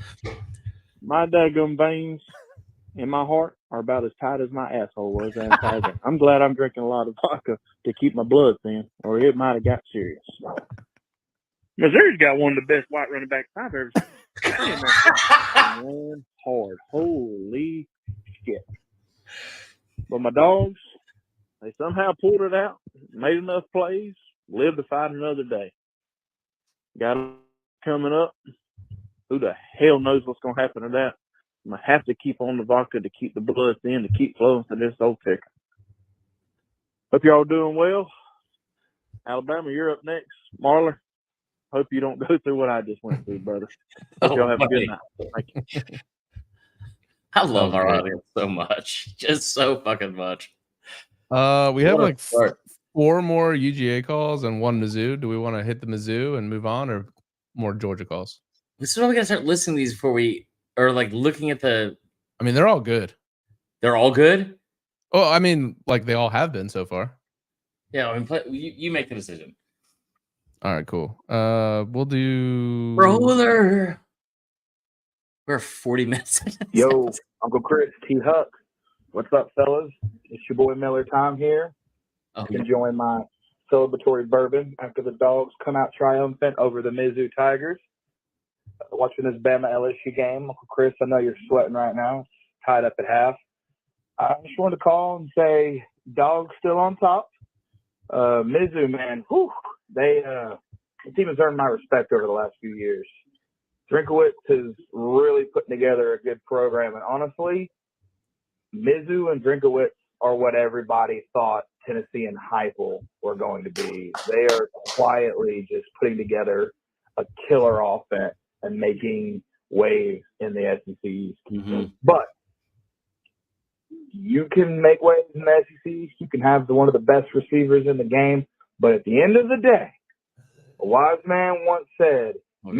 My daggum veins in my heart are about as tight as my asshole was that entire game. I'm glad I'm drinking a lot of vodka to keep my blood thin, or it might have got serious. Missouri's got one of the best white running backs I've ever seen. Man, hard. Holy shit. But my dogs, they somehow pulled it out, made enough plays, lived to fight another day. Got it coming up. Who the hell knows what's going to happen to that? I'm going to have to keep on the vodka to keep the blood thin, to keep flowing to this old ticker. Hope y'all doing well. Alabama, you're up next. Marler, hope you don't go through what I just went through, brother. Hope y'all have a good night. Thank you. I love our audience so much. Just so fucking much. We have like 4 more UGA calls and 1 Mizzou. Do we want to hit the Mizzou and move on, or more Georgia calls? This is why we gotta start listening to these before we are like looking at the. I mean, they're all good. They're all good. Oh, I mean, like they all have been so far. Yeah, I mean, you make the decision. All right, cool. We'll do roller. We're 40 minutes. Yo, Uncle Chris, T Huck. What's up, fellas? It's your boy Miller Tom here. Enjoying my celebratory bourbon after the dogs come out triumphant over the Mizzou Tigers. Watching this Bama LSU game. Uncle Chris, I know you're sweating right now. Tied up at half. I just wanted to call and say dogs still on top. Mizzou, man, whew, the team has earned my respect over the last few years. Drinkowitz is really putting together a good program. And honestly, Mizzou and Drinkowitz are what everybody thought Tennessee and Heupel were going to be. They are quietly just putting together a killer offense and making waves in the SEC East. Mm-hmm. But you can make waves in the SEC East. You can have one of the best receivers in the game. But at the end of the day, a wise man once said,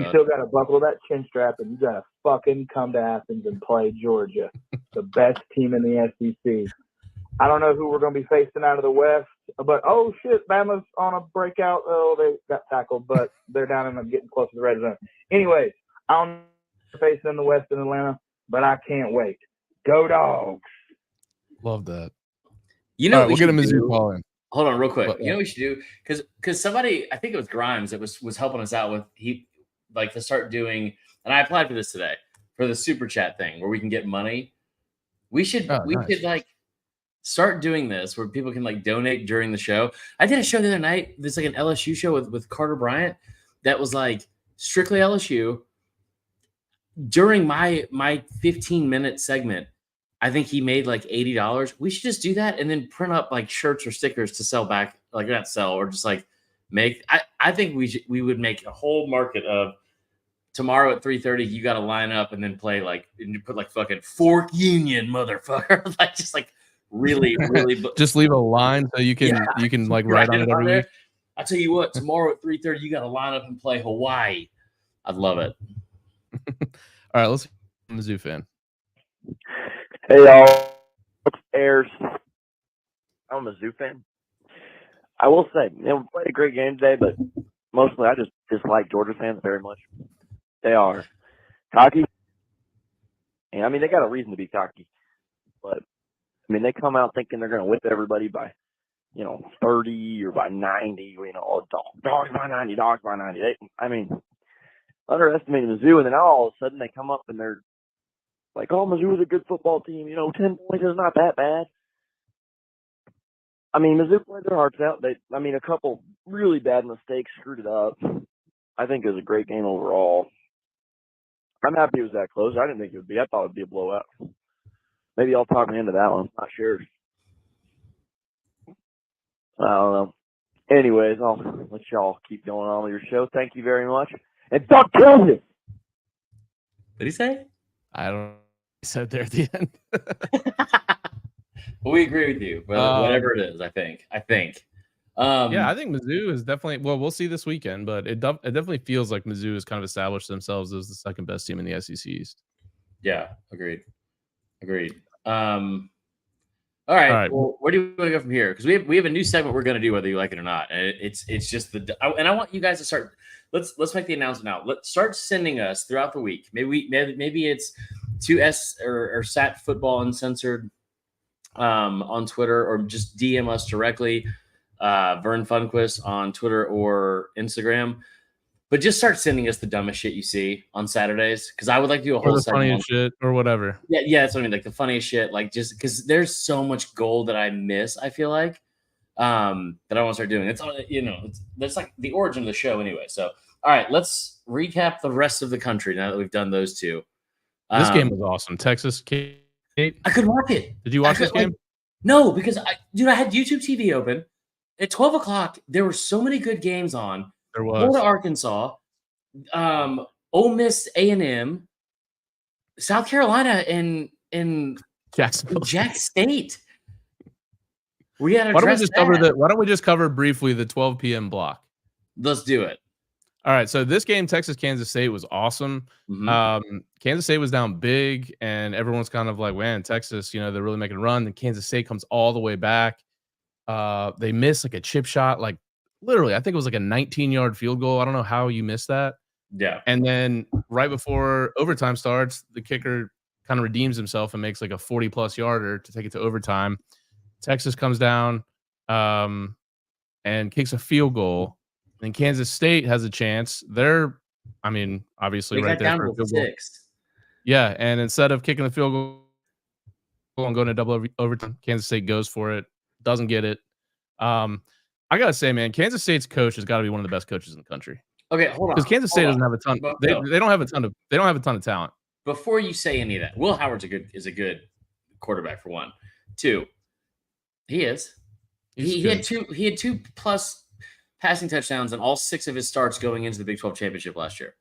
still got to buckle that chin strap and you got to fucking come to Athens and play Georgia, the best team in the SEC. I don't know who we're going to be facing out of the West. But oh shit, Bama's on a breakout. Oh, they got tackled, but they're down and getting close to the red zone. Anyways, I don't know if they're facing the West in Atlanta, but I can't wait. Go Dogs! Love that. You know, all right, we'll get a Mizzou call in. Hold on, real quick. What? You know what we should do? Because somebody, I think it was Grimes, that was helping us out with to start doing, and I applied for this today for the super chat thing where we can get money. We should like start doing this where people can like donate during the show. I did a show the other night. There's like an LSU show with Carter Bryant that was like strictly LSU. During my 15-minute segment, I think he made like $80. We should just do that and then print up like shirts or stickers to sell back, like not sell or just like make. I think we would make a whole market of tomorrow at 3:30. You got to line up and then play like and you put like fucking Fork Union, motherfucker. Like just like really. Just leave a line so you can like write on it every week. I tell you what, tomorrow at 3:30, you got to line up and play Hawaii. I'd love it. All right, let's see. I'm a Mizzou fan. Hey y'all, Airs. I'm a Mizzou fan. I will say, we played a great game today, but mostly I just dislike Georgia fans very much. They are cocky, and I mean they got a reason to be cocky, but I mean they come out thinking they're going to whip everybody by 30 or by 90. Dogs by 90, dogs by 90. Underestimating Mizzou, and then all of a sudden they come up and they're like, oh, Mizzou is a good football team. 10 points is not that bad. I mean, Mizzou played their hearts out. A couple really bad mistakes screwed it up. I think it was a great game overall. I'm happy it was that close. I didn't think it would be. I thought it would be a blowout. Maybe I'll talk me into that one. Not sure. I don't know. Anyways, I'll let y'all keep going on with your show. Thank you very much. And Doug kills it. Did he say? I don't know. He said there at the end. Well, we agree with you. Whatever it is, I think. Yeah, I think Mizzou is definitely. Well, we'll see this weekend, but it definitely feels like Mizzou has kind of established themselves as the second best team in the SEC East. Yeah, agreed. All right. Well, where do you want to go from here? Because we have a new segment we're going to do whether you like it or not, and it's just and I want you guys to start. Let's make the announcement now. Let's start sending us throughout the week. Maybe it's to S or Sat Football Uncensored on Twitter, or just DM us directly, Vern Funquist on Twitter or Instagram. But just start sending us the dumbest shit you see on Saturdays, because I would like to do a whole the funniest shit or whatever. Yeah, that's what I mean. Like the funniest shit, like just because there's so much gold that I miss. I feel like that I want to start doing. It's that's like the origin of the show anyway. So all right, let's recap the rest of the country now that we've done those two. This game was awesome. Texas, Kate. I couldn't watch it. Did you watch this game? No, because I had YouTube TV open at 12 o'clock. There were so many good games on. There was Florida, Arkansas, Ole Miss, A&M, South Carolina, and Jacksonville, Jack State. We had to Why don't we just cover briefly the 12 p.m. block? Let's do it. All right. So this game, Texas-Kansas State, was awesome. Mm-hmm. Kansas State was down big, and everyone's kind of like, man, Texas, they're really making a run. And Kansas State comes all the way back. They missed like a chip shot, like literally, I think it was like a 19-yard field goal. I don't know how you missed that. Yeah. And then right before overtime starts, the kicker kind of redeems himself and makes like a 40-plus yarder to take it to overtime. Texas comes down and kicks a field goal. And Kansas State has a chance. They're, obviously right there for a field goal. Yeah, and instead of kicking the field goal and going to double overtime, Kansas State goes for it, doesn't get it. I gotta say, man, Kansas State's coach has got to be one of the best coaches in the country. Okay, hold on. Because Kansas State doesn't have a ton. They don't have a ton of talent. Before you say any of that, Will Howard's a good quarterback for one. Two, he is. He had two plus passing touchdowns in all 6 of his starts going into the Big 12 championship last year.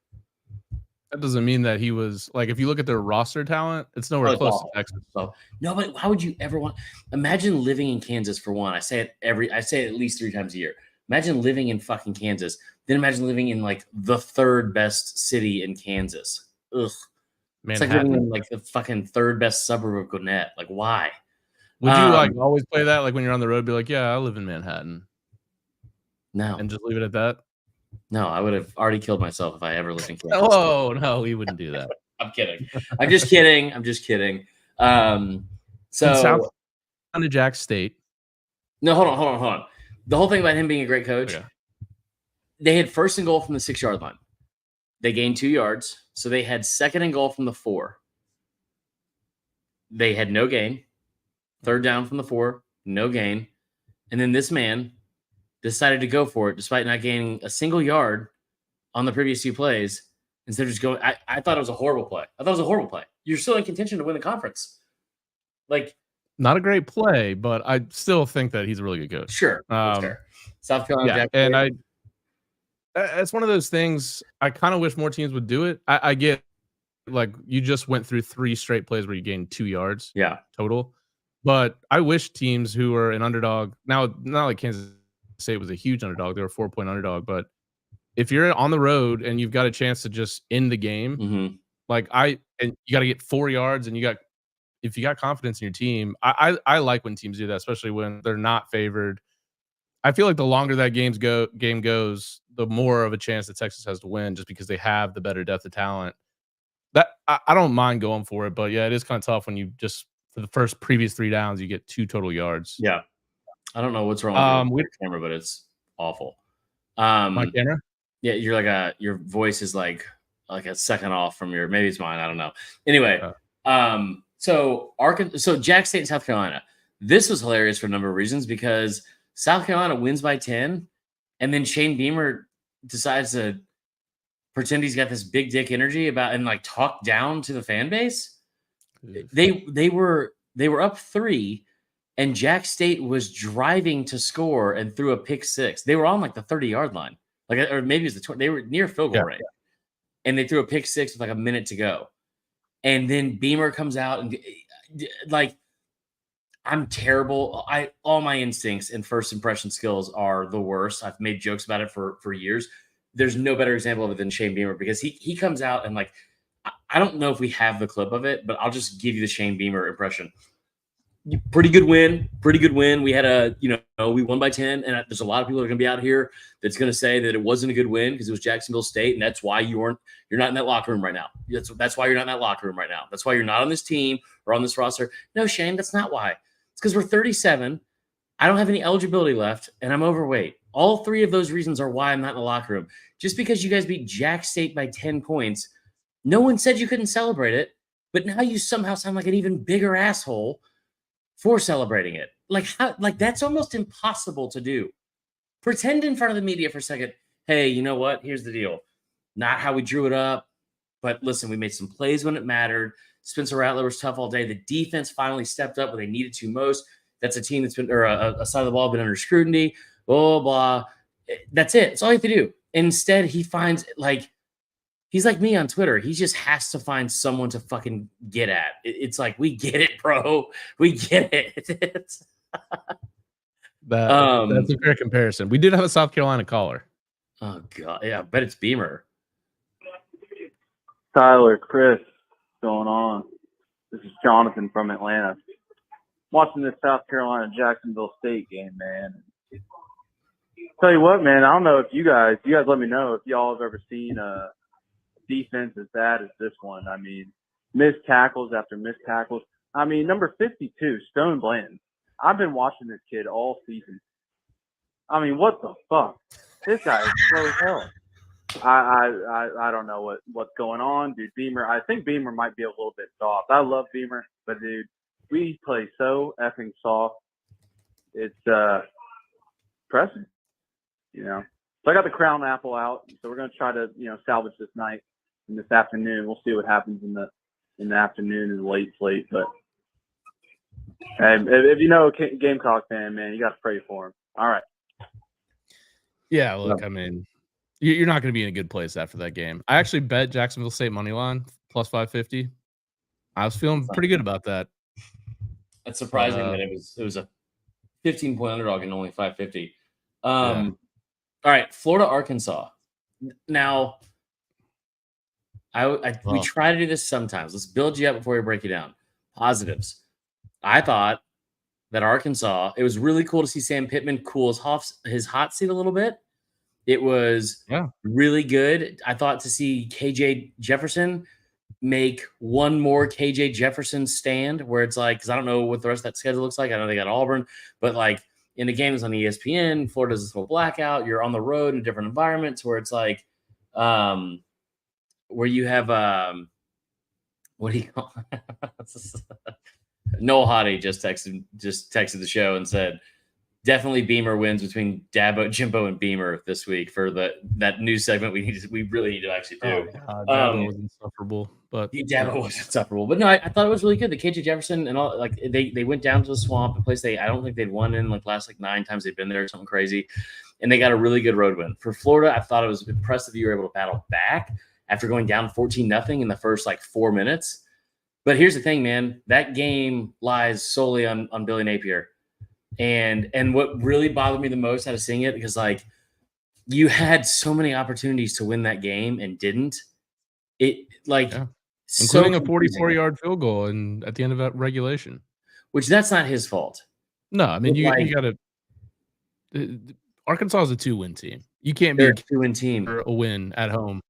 That doesn't mean that he was like, if you look at their roster talent, it's nowhere close to Texas. So no, but how would you ever imagine living in Kansas for one? I say it at least 3 times a year. Imagine living in fucking Kansas. Then imagine living in like the 3rd best city in Kansas. Ugh. Manhattan. It's like living in like the fucking 3rd best suburb of Gwinnett. Like why? Would you like always play that? Like when you're on the road, be like, yeah, I live in Manhattan. No. And just leave it at that? No, I would have already killed myself if I ever lived in Kansas. Oh, no, we wouldn't do that. I'm kidding. I'm just kidding. I'm just kidding. So South Carolina, Jack State. No, hold on. The whole thing about him being a great coach, they had 1st and goal from the 6-yard line. They gained 2 yards. So they had 2nd and goal from the 4. They had no gain. 3rd down from the 4, no gain. And then this man decided to go for it despite not gaining a single yard on the previous 2 plays. Instead of just going, I thought it was a horrible play. You're still in contention to win the conference. Like, not a great play, but I still think that he's a really good coach. Sure. South Carolina, yeah, Jack and it's one of those things. I kind of wish more teams would do it. I get, like, you just went through 3 straight plays where you gained 2 yards, total. But I wish teams who are an underdog now, not like Kansas State was a huge underdog; they were a 4-point underdog. But if you're on the road and you've got a chance to just end the game, like and you got to get 4 yards, and if you got confidence in your team, I like when teams do that, especially when they're not favored. I feel like the longer that game goes, the more of a chance that Texas has to win, just because they have the better depth of talent. That I don't mind going for it, but yeah, it is kind of tough when you just for the previous 3 downs you get 2 total yards. Yeah, I don't know what's wrong with your camera, but it's awful. My camera? Yeah, your voice is like a second off from your. Maybe it's mine. I don't know. Anyway, so Jack State and South Carolina. This was hilarious for a number of reasons because South Carolina wins by 10, and then Shane Beamer decides to pretend he's got this big dick energy and like talk down to the fan base. They were up 3, and Jack State was driving to score and threw a pick 6. They were on like the 30-yard line, or maybe it was the 20. They were near field goal range, and they threw a pick 6 with like a minute to go. And then Beamer comes out and like, I'm terrible. All my instincts and first impression skills are the worst. I've made jokes about it for years. There's no better example of it than Shane Beamer, because he comes out and like, I don't know if we have the clip of it, but I'll just give you the Shane Beamer impression. Pretty good win. We had we won by 10, and there's a lot of people that are going to be out here that's going to say that it wasn't a good win because it was Jacksonville State, and that's why you're not in that locker room right now. That's why you're not in that locker room right now. That's why you're not on this team or on this roster. No, Shane, that's not why. It's because we're 37. I don't have any eligibility left, and I'm overweight. All 3 of those reasons are why I'm not in the locker room. Just because you guys beat Jack State by 10 points, no one said you couldn't celebrate it, but now you somehow sound like an even bigger asshole for celebrating it. Like that's almost impossible to do. Pretend in front of the media for a second, hey, you know what? Here's the deal. Not how we drew it up, but listen, we made some plays when it mattered. Spencer Rattler was tough all day. The defense finally stepped up when they needed to most. That's a team that's been, or a side of the ball been under scrutiny, blah, blah, blah. That's it. That's all you have to do. Instead, he finds, like, he's like me on Twitter. He just has to find someone to fucking get at. It's like, we get it, bro. We get it. That's a fair comparison. We did have a South Carolina caller. Oh, God. Yeah, I bet it's Beamer. Tyler, Chris, what's going on? This is Jonathan from Atlanta. Watching this South Carolina Jacksonville State game, man. Tell you what, man, I don't know if you guys let me know if y'all have ever seen a defense as bad as this one. I mean, missed tackles after missed tackles. I mean, number 52, Stone Blanton. I've been watching this kid all season. I mean, what the fuck? This guy is slow as hell. I don't know what's going on, dude. Beamer, I think Beamer might be a little bit soft. I love Beamer, but dude, we play so effing soft. It's pressing, you know. So I got the crown apple out, so we're gonna try to, salvage this night and this afternoon. We'll see what happens in the afternoon and the late slate. But hey, if you know a Gamecock fan, man, you got to pray for him. All right. Yeah, look, I mean, you're not going to be in a good place after that game. I actually bet Jacksonville State money line plus 550. I was feeling pretty good about that. That's surprising that it was a 15-point underdog and only 550. All right, Florida, Arkansas. Now, we try to do this sometimes. Let's build you up before we break you down. Positives. I thought that Arkansas, it was really cool to see Sam Pittman cool his hot seat a little bit. It was really good. I thought to see KJ Jefferson make one more KJ Jefferson stand where it's like, because I don't know what the rest of that schedule looks like. I know they got Auburn, but like in the games on ESPN, Florida's this whole blackout. You're on the road in different environments where it's like, where you have, what do you call Noel Hottie just texted the show and said, definitely Beamer wins between Dabo, Jimbo, and Beamer this week for that new segment we really need to actually do. Dabo was insufferable, but Dabo was insufferable. But no, I thought it was really good. The KJ Jefferson and all, like they went down to the Swamp, a place I don't think they'd won in like last like 9 times they've been there or something crazy, and they got a really good road win. For Florida, I thought it was impressive you were able to battle back after going down 14-0 in the first like 4 minutes. But here's the thing, man, that game lies solely on Billy Napier. And what really bothered me the most out of seeing it, because like you had so many opportunities to win that game and didn't. It like including a 44-yard field goal and at the end of that regulation, which that's not his fault. No, I mean you got to. Arkansas is a 2-win team. You can't be a 2-win team for a win at home,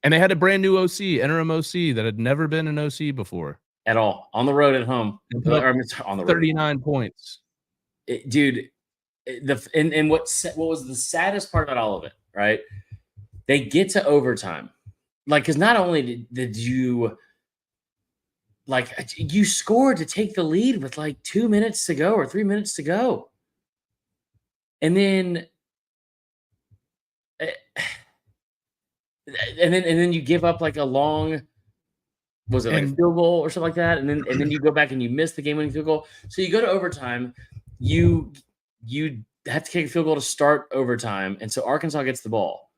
and they had a brand new OC, interim OC that had never been an OC before at all on the road at home. On the road. 39 points. Dude, and what was the saddest part about all of it, right? They get to overtime, like, because not only did you like you scored to take the lead with like 2 minutes to go or 3 minutes to go, and then you give up like a long. Was it like a field goal or something like that? And then you go back and you miss the game-winning field goal. So you go to overtime. You have to kick a field goal to start overtime, and so Arkansas gets the ball,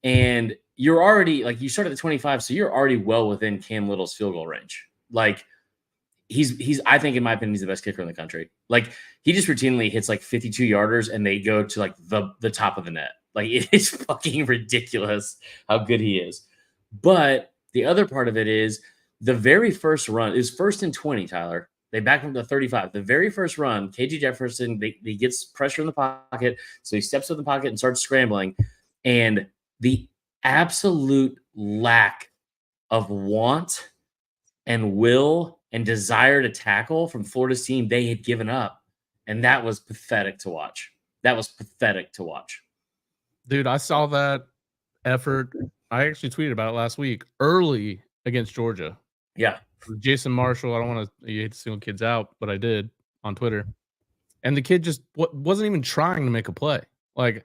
and you're already like you start at the 25, so you're already well within Cam Little's field goal range. Like he's I think in my opinion he's the best kicker in the country. Like he just routinely hits like 52 yarders, and they go to like the top of the net. Like it is fucking ridiculous how good he is. But the other part of it is the very first run is 1st and 20, Tyler. They back him to 35. The very first run, KJ Jefferson, he gets pressure in the pocket, so he steps up the pocket and starts scrambling. And the absolute lack of want and will and desire to tackle from Florida's team, they had given up. And that was pathetic to watch. Dude, I saw that effort. I actually tweeted about it last week, early against Georgia. Yeah. Jason Marshall, I don't want to hate to single kids out, but I did on Twitter. And the kid just wasn't even trying to make a play. Like,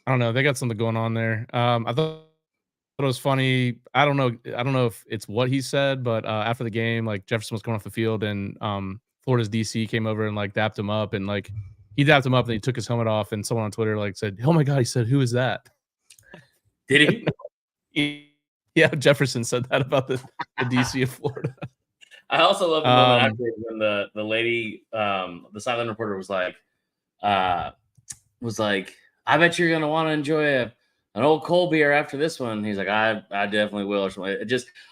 I don't know. They got something going on there. I thought it was funny. I don't know if it's what he said, but after the game, like Jefferson was coming off the field and Florida's DC came over and like dapped him up, and like he dapped him up and he took his helmet off, and someone on Twitter like said, "Oh my God," he said, "Who is that?" Did he? Yeah, Jefferson said that about the DC of Florida. I also love the moment after when the lady, the sideline reporter was like, "I bet you're gonna want to enjoy an old cold beer after this one." He's like, "I definitely will," or something.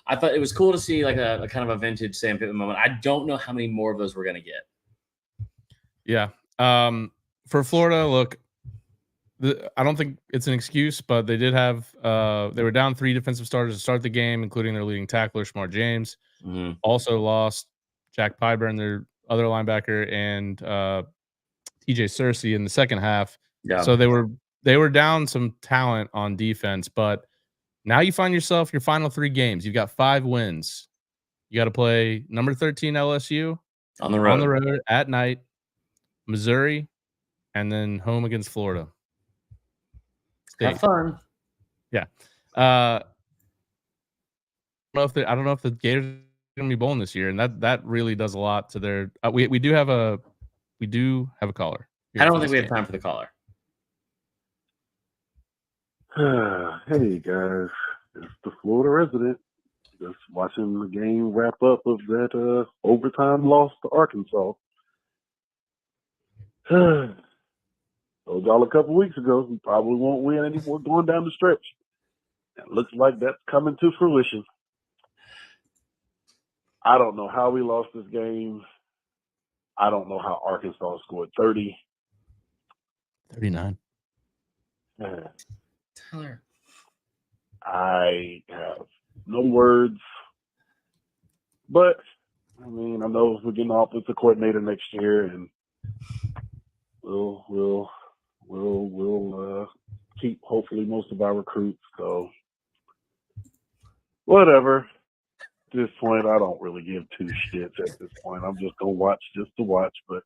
I thought it was cool to see like a kind of a vintage Sam Pittman moment. I don't know how many more of those we're gonna get. Yeah, for Florida, look. I don't think it's an excuse, but they did have they were down 3 defensive starters to start the game, including their leading tackler, Shamar James. Mm-hmm. Also lost Jack Pyburn, their other linebacker, and TJ Searcy in the second half. Yeah. So they were down some talent on defense, but now you find yourself your final 3 games. You've got 5 wins. You got to play number 13 LSU on the road at night, Missouri, and then home against Florida. Have fun. Yeah. I don't know if the Gators are going to be bowling this year, and that really does a lot to their. We do have a caller. I don't think we have time for the caller. Hey guys, it's the Florida resident. Just watching the game wrap up of that overtime loss to Arkansas. Told y'all a couple weeks ago, we probably won't win anymore going down the stretch. It looks like that's coming to fruition. I don't know how we lost this game. I don't know how Arkansas scored 30. 39. Tyler. I have no words. But, I mean, I know we're getting offensive coordinator next year, and we'll keep hopefully most of our recruits. So, whatever. At this point, I don't really give two shits at this point. I'm just going to watch just to watch, but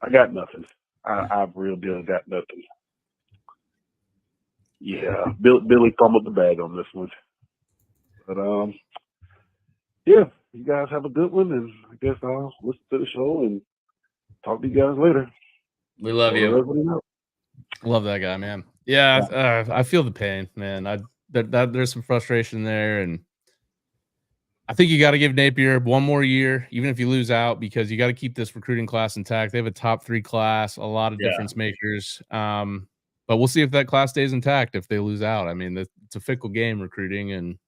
I got nothing. I real deal got nothing. Yeah, Billy fumbled the bag on this one. But, yeah, you guys have a good one, and I guess I'll listen to the show and talk to you guys later. We love you. Love that guy, man. Yeah, I feel the pain, man. There's some frustration there, and I think you got to give Napier one more year, even if you lose out, because you got to keep this recruiting class intact. They have a top 3 class, a lot of difference makers. But we'll see if that class stays intact if they lose out. I mean, it's a fickle game recruiting, and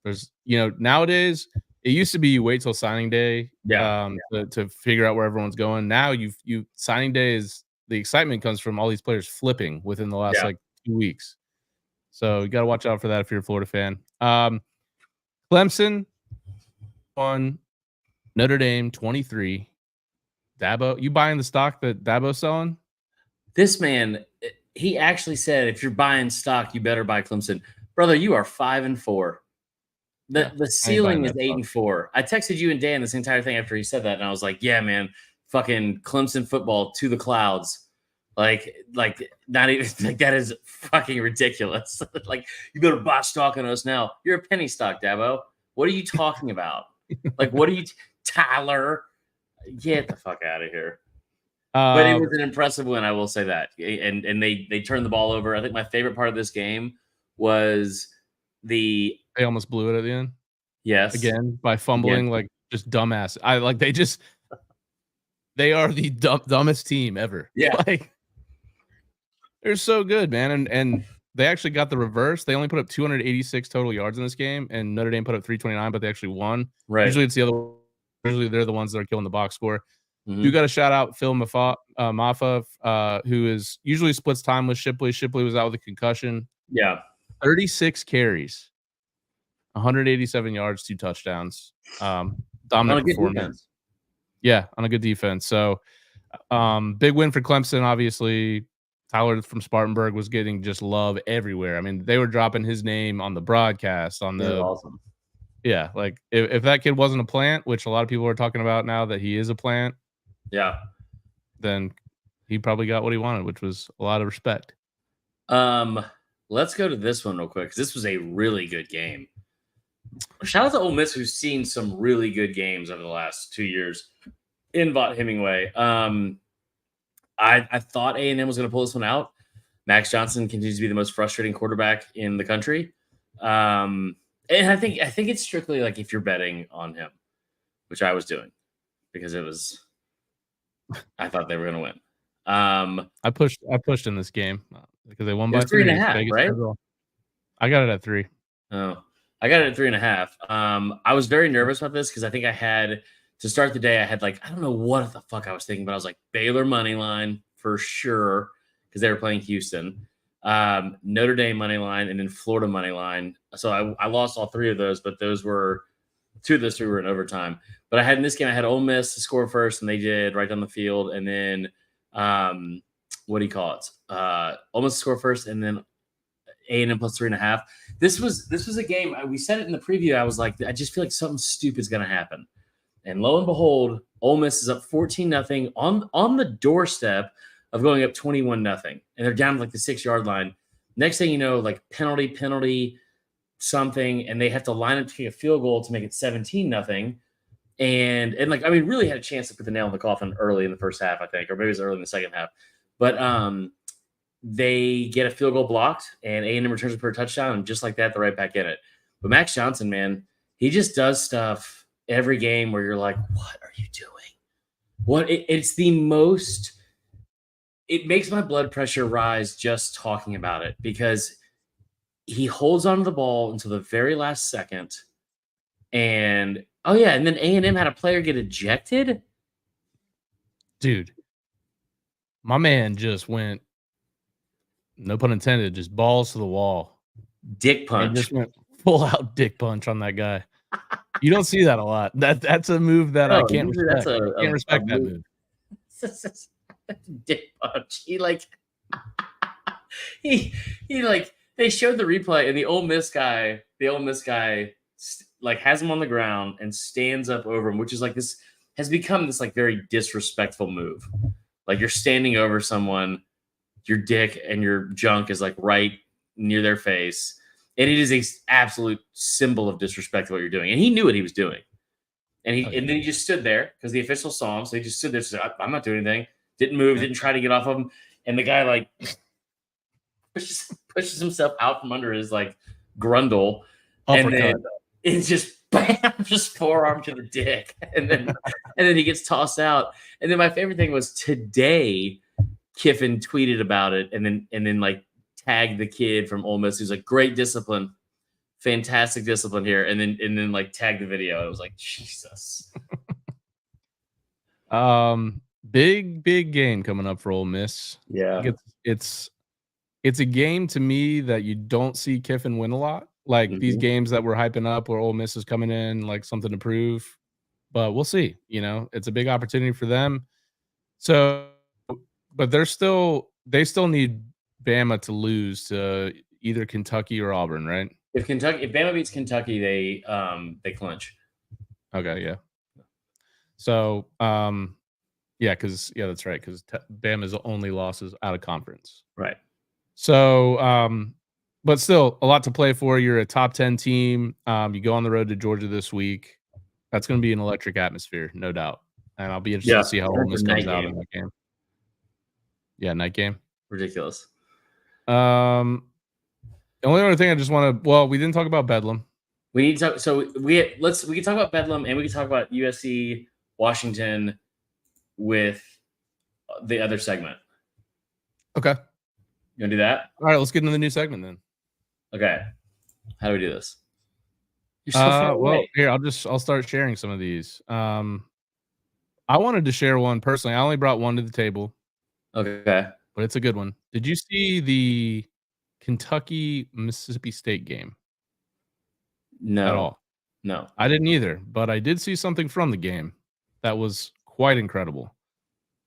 there's nowadays it used to be you wait till signing day to figure out where everyone's going. Now you signing day is the excitement comes from all these players flipping within the last 2 weeks. So you got to watch out for that if you're a Florida fan. Clemson on Notre Dame 23. Dabo, you buying the stock that Dabo's selling? This man, he actually said, if you're buying stock, you better buy Clemson. Brother, you are 5-4. The ceiling is 8-4. I texted you and Dan this entire thing after he said that, and I was like, yeah, man, fucking Clemson football to the clouds. Like not even like that is fucking ridiculous. Like, you better buy stock on us now. You're a penny stock, Dabo. What are you talking about? Like, what are you, Tyler? Get the fuck out of here. But it was an impressive win, I will say that. And they turned the ball over. I think my favorite part of this game was they almost blew it at the end. Yes. Again, by fumbling, like just dumbass. They are the dumbest team ever. Yeah. Like, they're so good, man. And they actually got the reverse. They only put up 286 total yards in this game, and Notre Dame put up 329, but they actually won. Right. Usually it's the other. Usually they're the ones that are killing the box score. Mm-hmm. You got to shout out Phil Maffa, who is usually splits time with Shipley. Shipley was out with a concussion. Yeah. 36 carries, 187 yards, 2 touchdowns. Dominant performance. Yeah, on a good defense. So, big win for Clemson. Obviously, Tyler from Spartanburg was getting just love everywhere. I mean, they were dropping his name on the broadcast. Awesome. Yeah, like if that kid wasn't a plant, which a lot of people are talking about now that he is a plant. Yeah. Then he probably got what he wanted, which was a lot of respect. Let's go to this one real quick, because this was a really good game. Shout out to Ole Miss, who's seen some really good games over the last 2 years in Vaught Hemingway. I thought A&M was going to pull this one out. Max Johnson continues to be the most frustrating quarterback in the country. And I think it's strictly like if you're betting on him, which I was doing, because I thought they were going to win. I pushed in this game because they won by 3.5, right? I got it at 3. Oh, I got it at 3.5. I was very nervous about this because I think I had to start the day. I had I don't know what the fuck I was thinking, but I was like Baylor money line for sure because they were playing Houston, Notre Dame money line, and then Florida money line. So I lost all 3 of those, but those were 2 of those 3 were in overtime. But I had in this game, I had Ole Miss to score first, and they did right down the field, and then what do you call it? Ole Miss to score first, and then A&M plus 3.5. This was a game. We said it in the preview. I was like, I just feel like something stupid is going to happen. And lo and behold, Ole Miss is up 14-0 on the doorstep of going up 21-0, and they're down to the 6-yard line. Next thing you know, penalty, something, and they have to line up to kick a field goal to make it 17-0. And really had a chance to put the nail in the coffin early in the first half, I think, or maybe it was early in the second half. But they get a field goal blocked, and A&M returns it for a touchdown, and just like that, they're right back in it. But Max Johnson, man, he just does stuff every game where you're like, what are you doing? It makes my blood pressure rise just talking about it, because he holds onto the ball until the very last second. And then A&M had a player get ejected. dude, my man just went, no pun intended, just balls to the wall. Dick punch. And just went full out dick punch on that guy. You don't see that a lot. That's a move that I can't respect. I can't respect that move. Dick punch. He like they showed the replay and the Ole Miss guy like has him on the ground and stands up over him, which is like this has become this like very disrespectful move. Like you're standing over someone, your dick and your junk is like right near their face. And it is an absolute symbol of disrespect to what you're doing. And he knew what he was doing. And and then he just stood there because the official saw him. So he just stood there and said, I'm not doing anything. Didn't move, didn't try to get off of him. And the guy like pushes himself out from under his like grundle. Uppercut. And then it's just bam, just forearm to the dick. And then he gets tossed out. And then my favorite thing was today, Kiffin tweeted about it and then like tagged the kid from Ole Miss who's like, great discipline, fantastic discipline here, and then like tagged the video. It was like, Jesus. Big game coming up for Ole Miss. Yeah, it's a game to me that you don't see Kiffin win a lot. Like these games that we're hyping up where Ole Miss is coming in like something to prove, but we'll see. You know, it's a big opportunity for them. So, but they still need Bama to lose to either Kentucky or Auburn, right? If Bama beats Kentucky, they clinch. Okay, yeah. So, that's right, because Bama's only losses out of conference, right? So, but still a lot to play for. You're a top 10 team. You go on the road to Georgia this week. That's going to be an electric atmosphere, no doubt. And I'll be interested to see how Ole Miss comes out in that game. Yeah, night game. Ridiculous. The only other thing I just want to, we didn't talk about Bedlam. We need to talk. So we can talk about Bedlam and we can talk about USC Washington with the other segment. Okay. You want to do that? All right, let's get into the new segment then. Okay. How do we do this? You're so far away. Here, I'll start sharing some of these. I wanted to share one personally. I only brought one to the table. Okay. But it's a good one. Did you see the Kentucky-Mississippi State game? No. At all? No. I didn't either, but I did see something from the game that was quite incredible.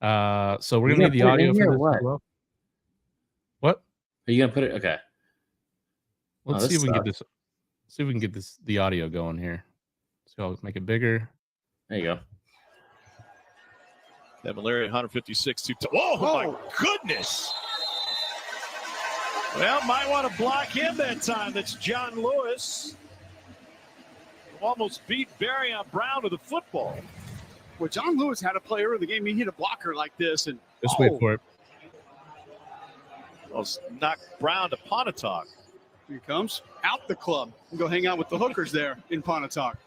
So we're going to need the audio for this as well. What? Are you going to put it? Okay. Let's see if we can get this. See if we can get the audio going here. So I'll make it bigger. There you go. That malaria 156. Oh, my goodness. Well, might want to block him that time. That's John Lewis. Almost beat Barry Brown to the football. Well, John Lewis had a play early in the game. He hit a blocker like this. And just wait for it. Well, knocked Brown to Pontotoc. Here he comes. Out the club. And go hang out with the hookers there in Pontotoc.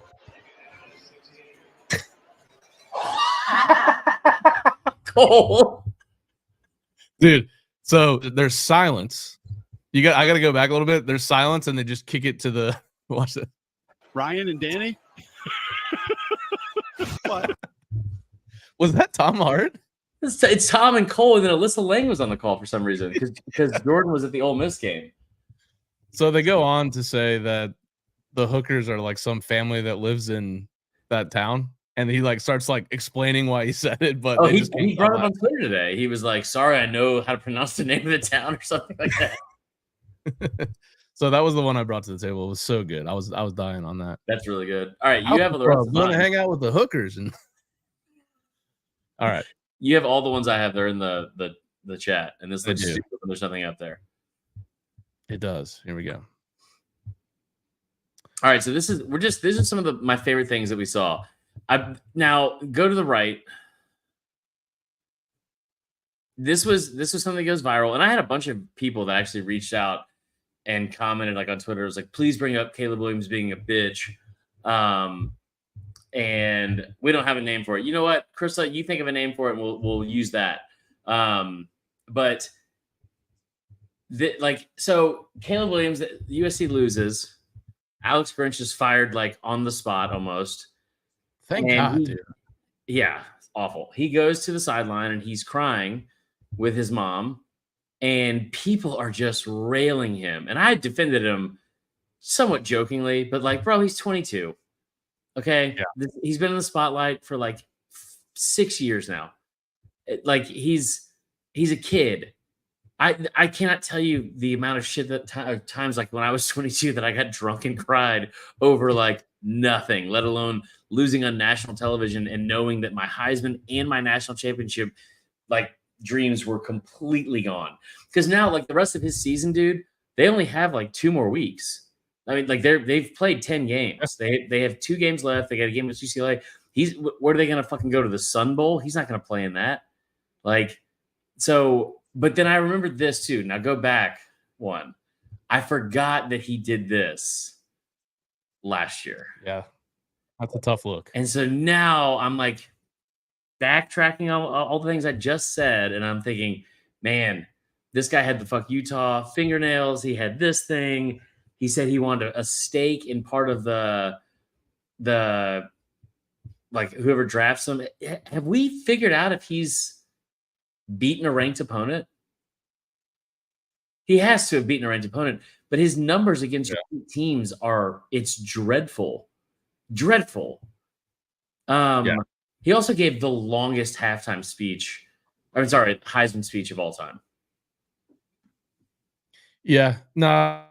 Cole. Dude, so there's silence. I got to go back a little bit. There's silence, and they just kick it to the. Watch it. Ryan and Danny. What? Was that Tom Hart? It's Tom and Cole, and then Alyssa Lang was on the call for some reason because Jordan was at the Ole Miss game. So they go on to say that the hookers are like some family that lives in that town, and he like starts like explaining why he said it. But he brought it up on Twitter today. He was like, "Sorry, I know how to pronounce the name of the town" or something like that. So that was the one I brought to the table. It was so good. I was dying on that. That's really good. All right, you have the rest of going to hang out with the hookers and. All right, you have all the ones I have there in the chat, and this looks stupid when there's nothing up there. It does. Here we go. All right, so these are some of my favorite things that we saw. Now go to the right. This was something that goes viral, and I had a bunch of people that actually reached out and commented like on Twitter. It was like, please bring up Caleb Williams being a bitch. And we don't have a name for it. You know what, Krista, you think of a name for it, and we'll use that. But so Caleb Williams, USC loses. Alex Grinch is fired like on the spot almost. Thank God, dude. Yeah, it's awful. He goes to the sideline and he's crying with his mom, and people are just railing him. And I defended him somewhat jokingly, but like, bro, he's 22. Okay. He's been in the spotlight for like 6 years now. Like he's a kid. I cannot tell you the amount of shit that times like when I was 22 that I got drunk and cried over like nothing, let alone losing on national television and knowing that my Heisman and my national championship like dreams were completely gone. Because now like the rest of his season, dude, they only have like 2 more weeks. I mean, like they've played 10 games. They have 2 games left. They got a game with UCLA. Where are they gonna fucking go to the Sun Bowl? He's not gonna play in that. Like, so, but then I remembered this too. Now go back one. I forgot that he did this last year. Yeah. That's a tough look. And so now I'm like backtracking all the things I just said. And I'm thinking, man, this guy had the fuck Utah fingernails. He had this thing. He said he wanted a stake in part of the like whoever drafts him. Have we figured out if he's beaten a ranked opponent? He has to have beaten a ranked opponent, but his numbers against teams it's dreadful. Dreadful. He also gave the longest halftime speech. I'm sorry, Heisman speech of all time. Yeah. No,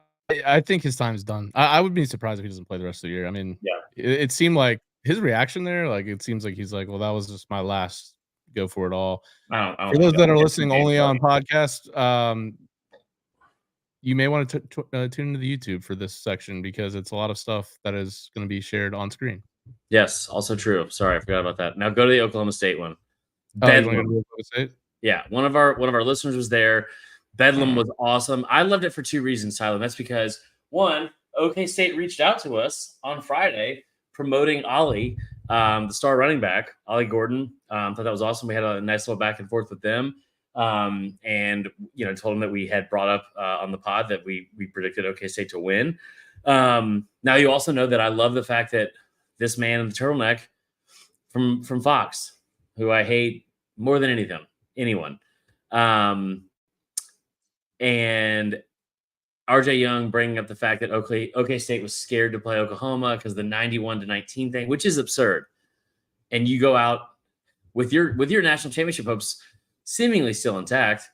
I think his time's done. I would be surprised if he doesn't play the rest of the year. I mean, it seemed like his reaction there, like it seems like he's like, well, that was just my last go for it all. For those that are listening only on podcast, you may want to tune into the YouTube for this section because it's a lot of stuff that is going to be shared on screen. Yes, also true. Sorry, I forgot about that. Now go to the Oklahoma State one. Oh, you wanna go to Oklahoma State? Yeah, one of our listeners was there. Bedlam was awesome. I loved it for 2 reasons, Tyler. That's because one, OK State reached out to us on Friday promoting Ollie, the star running back, Ollie Gordon. Thought that was awesome. We had a nice little back and forth with them. And told him that we had brought up on the pod that we predicted OK State to win. Now you also know that I love the fact that this man in the turtleneck from Fox, who I hate more than anyone. And RJ Young bringing up the fact that OK State was scared to play Oklahoma because the 91-19 thing, which is absurd. And you go out with your national championship hopes seemingly still intact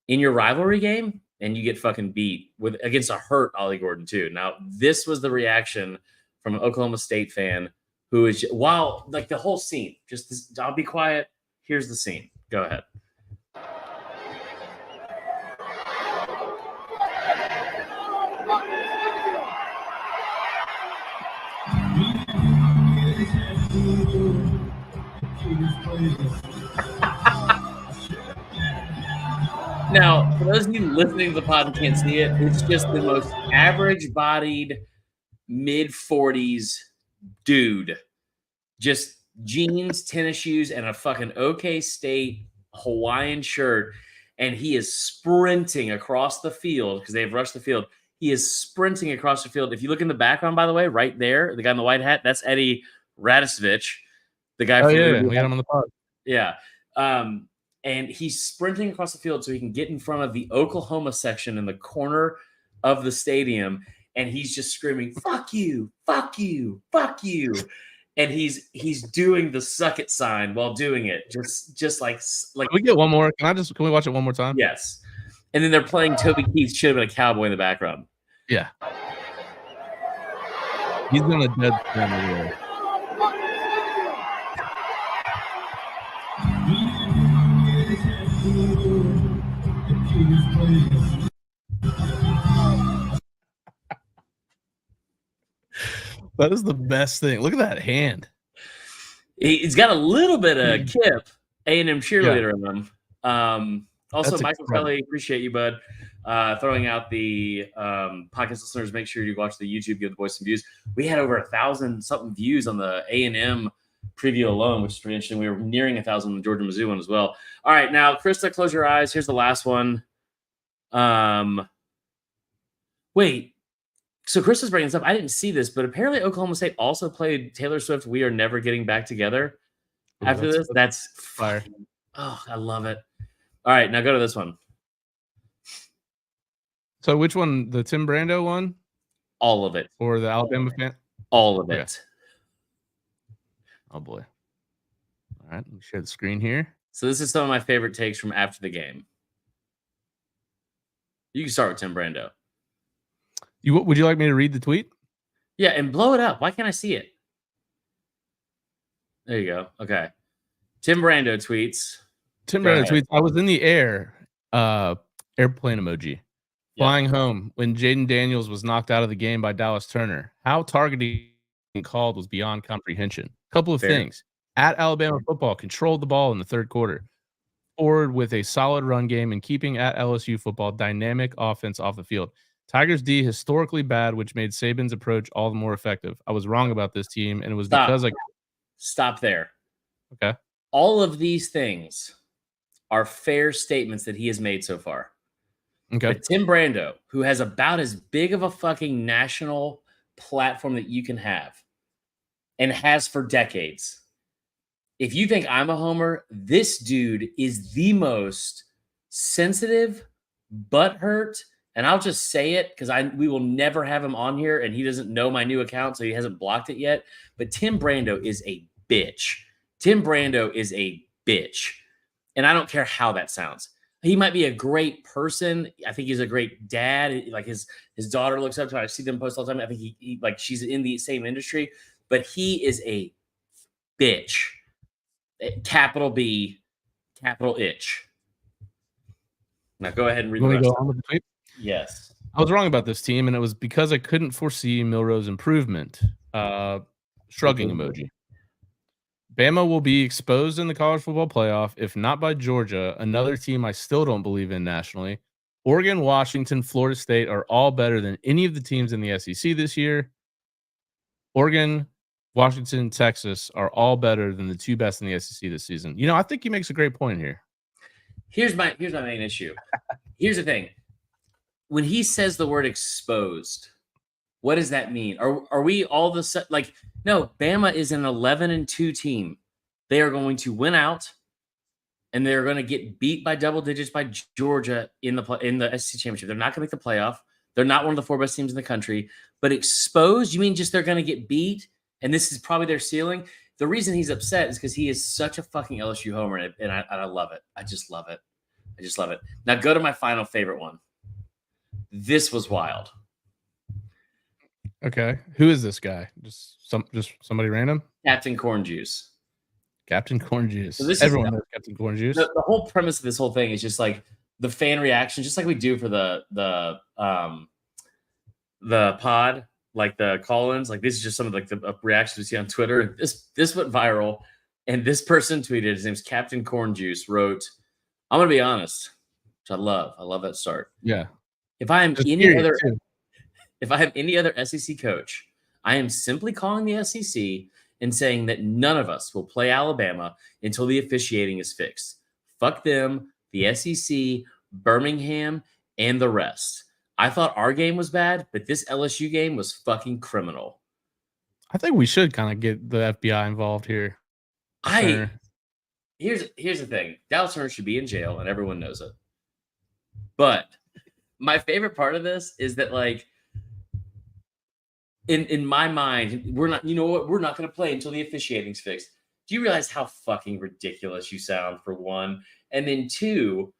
in your rivalry game, and you get fucking beat against a hurt Ollie Gordon too. Now, this was the reaction from an Oklahoma State fan who is, wow, like the whole scene. Just this, I'll be quiet. Here's the scene. Go ahead. Now, for those of you listening to the pod and can't see it, it's just the most average-bodied, mid-40s dude. Just jeans, tennis shoes, and a fucking OK State Hawaiian shirt. And he is sprinting across the field because they've rushed the field. He is sprinting across the field. If you look in the background, by the way, right there, the guy in the white hat, that's Eddie Radisevich, the guy from we had him on the pod. Yeah. And he's sprinting across the field so he can get in front of the Oklahoma section in the corner of the stadium. And he's just screaming, fuck you, fuck you, fuck you. And he's doing the suck it sign while doing it. Just like Can we get one more? Can we watch it one more time? Yes. And then they're playing Toby Keith, should have been a cowboy in the background. Yeah. He's on a dead stand. That is the best thing. Look at that hand. He's got a little bit of Kip, A&M cheerleader in him. Also, That's Michael incredible. Kelly, appreciate you, bud. Throwing out the podcast listeners, make sure you watch the YouTube, give the boys some views. We had over 1,000-something views on the A&M preview alone, which is pretty interesting. We were nearing 1,000 on the Georgia-Mizzou one as well. All right, now, Krista, close your eyes. Here's the last one. Wait. So Krista's bringing this up. I didn't see this, but apparently Oklahoma State also played Taylor Swift, We Are Never Getting Back Together After this, that's fire. Oh, I love it. All right, now go to this one. So which one? The Tim Brando one? All of it. Or the Alabama fan? All of Okay. it. Oh boy. All right, let me share the screen here. So this is some of my favorite takes from after the game. You can start with Tim Brando. Would you like me to read the tweet? Yeah, and blow it up. Why can't I see it? There you go. Okay. Tim Brando tweets. Tim Go Brando ahead. tweets, I was in the air, airplane emoji, flying home when Jaden Daniels was knocked out of the game by Dallas Turner. How targeting called was beyond comprehension. Couple of Fair. things. At Alabama football, controlled the ball in the third quarter. Forward with a solid run game and keeping at LSU football dynamic offense off the field. Tigers D historically bad, which made Saban's approach all the more effective. I was wrong about this team, and it was because I Stop there. Okay. All of these things are fair statements that he has made so far. Okay. But Tim Brando, who has about as big of a fucking national platform that you can have and has for decades. If you think I'm a homer, this dude is the most sensitive, butthurt, and I'll just say it because we will never have him on here, and he doesn't know my new account, so he hasn't blocked it yet. But Tim Brando is a bitch. Tim Brando is a bitch. And I don't care how that sounds. He might be a great person. I think he's a great dad. Like his daughter looks up to him. I see them post all the time. I think he like she's in the same industry, but he is a bitch. Capital B, capital itch. Now go ahead and read You the want to rest. go on with the tweet? Yes. I was wrong about this team, and it was because I couldn't foresee Milrow's improvement. Shrugging emoji. Bama will be exposed in the college football playoff, if not by Georgia, another team I still don't believe in nationally. Oregon, Washington, Florida State are all better than any of the teams in the SEC this year. Oregon, Washington, Texas are all better than the two best in the SEC this season. You know, I think he makes a great point here. Here's my main issue. Here's the thing. When he says the word exposed, what does that mean? Are we all the sudden like no, Bama is an 11-2 team. They are going to win out, and they're going to get beat by double digits by Georgia in the SEC championship. They're not going to make the playoff. They're not one of the 4 best teams in the country. But exposed, you mean just they're going to get beat, and this is probably their ceiling? The reason he's upset is because he is such a fucking LSU homer, and I love it. I just love it. I just love it. Now go to my final favorite one. This was wild. Okay. Who is this guy? Just somebody random? Captain Corn Juice. Captain Corn Juice. So Everyone knows Captain Corn Juice. The whole premise of this whole thing is just like the fan reaction, just like we do for the pod, like the call-ins. Like this is just some of like the reactions we see on Twitter. This went viral, and this person tweeted. His name's Captain Corn Juice. Wrote, "I'm gonna be honest, which I love. I love that start. Yeah. If I am Just any period, other, too. if I have any other SEC coach, I am simply calling the SEC and saying that none of us will play Alabama until the officiating is fixed. Fuck them, the SEC, Birmingham, and the rest. I thought our game was bad, but this LSU game was fucking criminal." I think we should kind of get the FBI involved here. Here's the thing. Dallas Turner should be in jail, and everyone knows it. But my favorite part of this is that, like, in my mind, we're not going to play until the officiating's fixed. Do you realize how fucking ridiculous you sound, for one? And then two,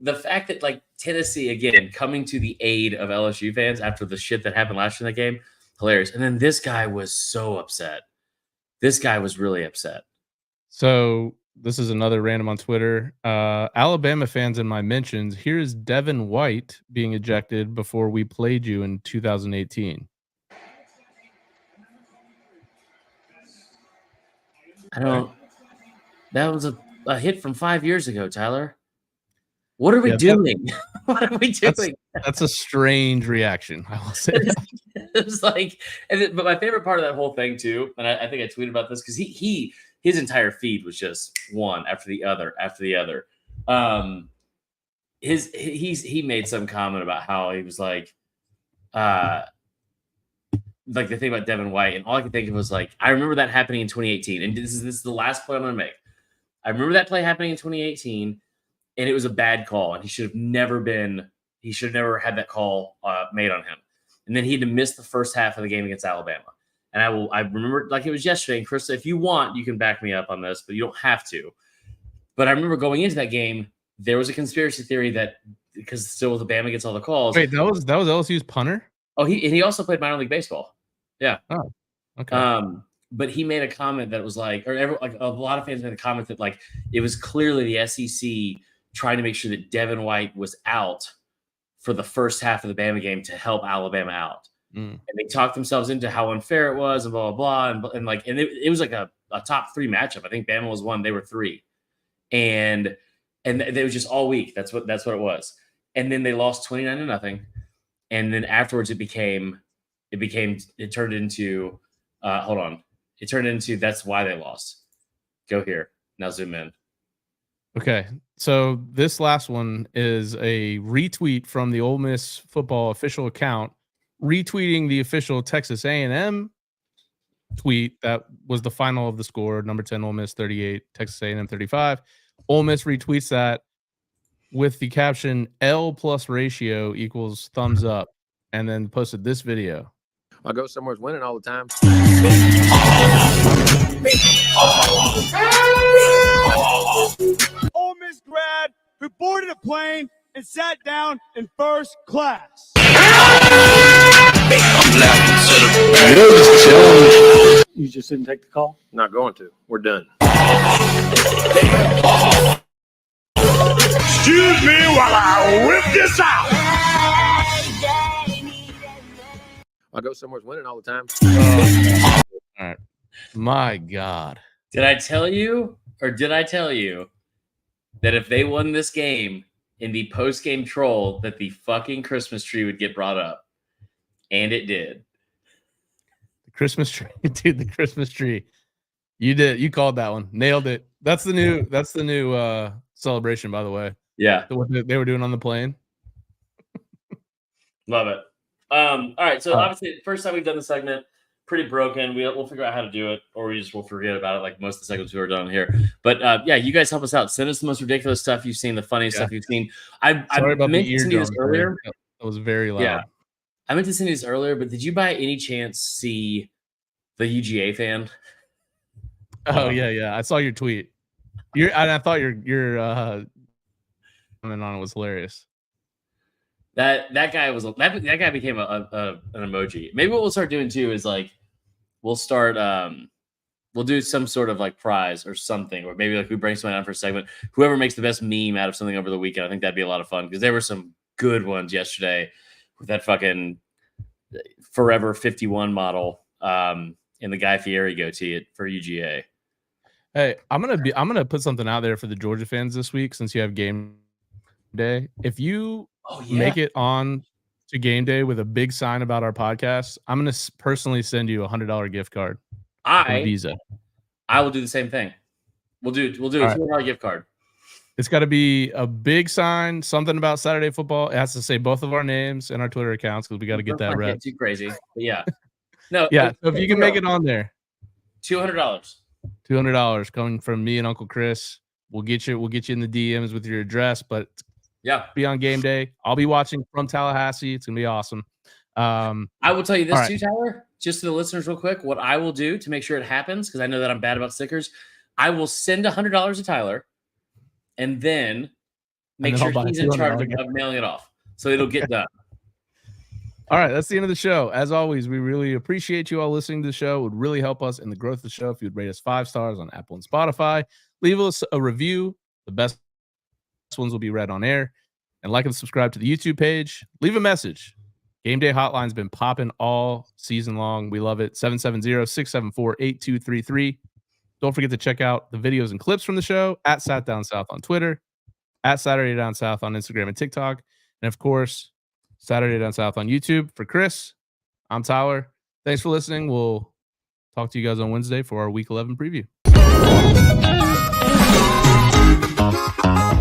the fact that, like, Tennessee, again, coming to the aid of LSU fans after the shit that happened last year in that game, hilarious. And then this guy was so upset. This guy was really upset. So this is another random on Twitter. Alabama fans in my mentions. Here is Devin White being ejected before we played you in 2018. I don't. That was a hit from 5 years ago, Tyler. What are we doing? What are we doing? That's a strange reaction, I will say. It was like, but my favorite part of that whole thing too, and I think I tweeted about this because his entire feed was just one after the other after the other. He made some comment about how he was like, like the thing about Devin White, and all I could think of was like, I remember that happening in 2018, and this is the last play I'm going to make. I remember that play happening in 2018, and it was a bad call, and he should have never had that call made on him. And then he had to miss the first half of the game against Alabama. And I remember like it was yesterday. And Krista, if you want, you can back me up on this, but you don't have to. But I remember going into that game, there was a conspiracy theory that because still the Bama gets all the calls. Wait, that was LSU's punter? Oh, he also played minor league baseball. Yeah. Oh, okay. But he made a comment that was like, a lot of fans made a comment that like it was clearly the SEC trying to make sure that Devin White was out for the first half of the Bama game to help Alabama out. And they talked themselves into how unfair it was and blah, blah, blah. And it was like a top 3 matchup. I think Bama was 1, they were 3. And it was just all week. That's what it was. And then they lost 29-0. And then afterwards it turned into that's why they lost. Go here. Now zoom in. Okay. So this last one is a retweet from the Ole Miss football official account, retweeting the official Texas A&M tweet that was the final of the score, number 10 Ole Miss 38, Texas A&M 35. Ole Miss retweets that with the caption L plus ratio equals thumbs up, and then posted this video. I go somewhere's winning all the time. Ole Miss grad who boarded a plane and sat down in first class. You just didn't take the call? Not going to. We're done. Excuse me while I whip this out. I go somewhere's winning all the time. All right. My God. Did I tell you that if they won this game in the post-game troll that the fucking Christmas tree would get brought up? And it did. The Christmas tree. Dude, the Christmas tree. You did. You called that one. Nailed it. That's the new celebration, by the way. Yeah. What they were doing on the plane. Love it. All right. So obviously, first time we've done the segment, pretty broken. We'll figure out how to do it, or we'll forget about it, like most of the segments we were done here. But yeah, you guys help us out. Send us the most ridiculous stuff you've seen, the funniest stuff you've seen. I meant to send you this earlier. That was very loud. Yeah, I meant to send you this earlier, but did you by any chance see the UGA fan? Oh yeah. I saw your tweet. I thought your comment on it was hilarious. That guy became an emoji. Maybe what we'll start doing too is like we'll do some sort of like prize or something, or maybe like we bring someone on for a segment. Whoever makes the best meme out of something over the weekend, I think that'd be a lot of fun because there were some good ones yesterday with that fucking Forever 51 model and the Guy Fieri goatee for UGA. Hey, I'm gonna put something out there for the Georgia fans this week since you have game day. If you make it on to game day with a big sign about our podcast, I'm going to personally send you $100 gift card from Visa. I will do the same thing. We'll do a $200 gift card. It's got to be a big sign, something about Saturday football. It has to say both of our names and our Twitter accounts because we got to get that right. Too crazy, but yeah. No, yeah. So if you can make it on there, $200 coming from me and Uncle Chris. We'll get you in the DMs with your address, but yeah, be on game day. I'll be watching from Tallahassee. It's gonna be awesome. I will tell you this too, Tyler. Just to the listeners, real quick, what I will do to make sure it happens, because I know that I'm bad about stickers. I will send $100 to Tyler, and then make sure he's in charge of mailing it off, so it'll get done. All right, that's the end of the show. As always, we really appreciate you all listening to the show. It would really help us in the growth of the show if you'd rate us 5 stars on Apple and Spotify. Leave us a review. The best ones will be read on air. And like and subscribe to the YouTube page. Leave a message. Game Day Hotline's been popping all season long. We love it. 770-674-8233. Don't forget to check out the videos and clips from the show at Sat Down South on Twitter, at Saturday Down South on Instagram and TikTok, and of course, Saturday Down South on YouTube. For Chris, I'm Tyler. Thanks for listening. We'll talk to you guys on Wednesday for our Week 11 preview.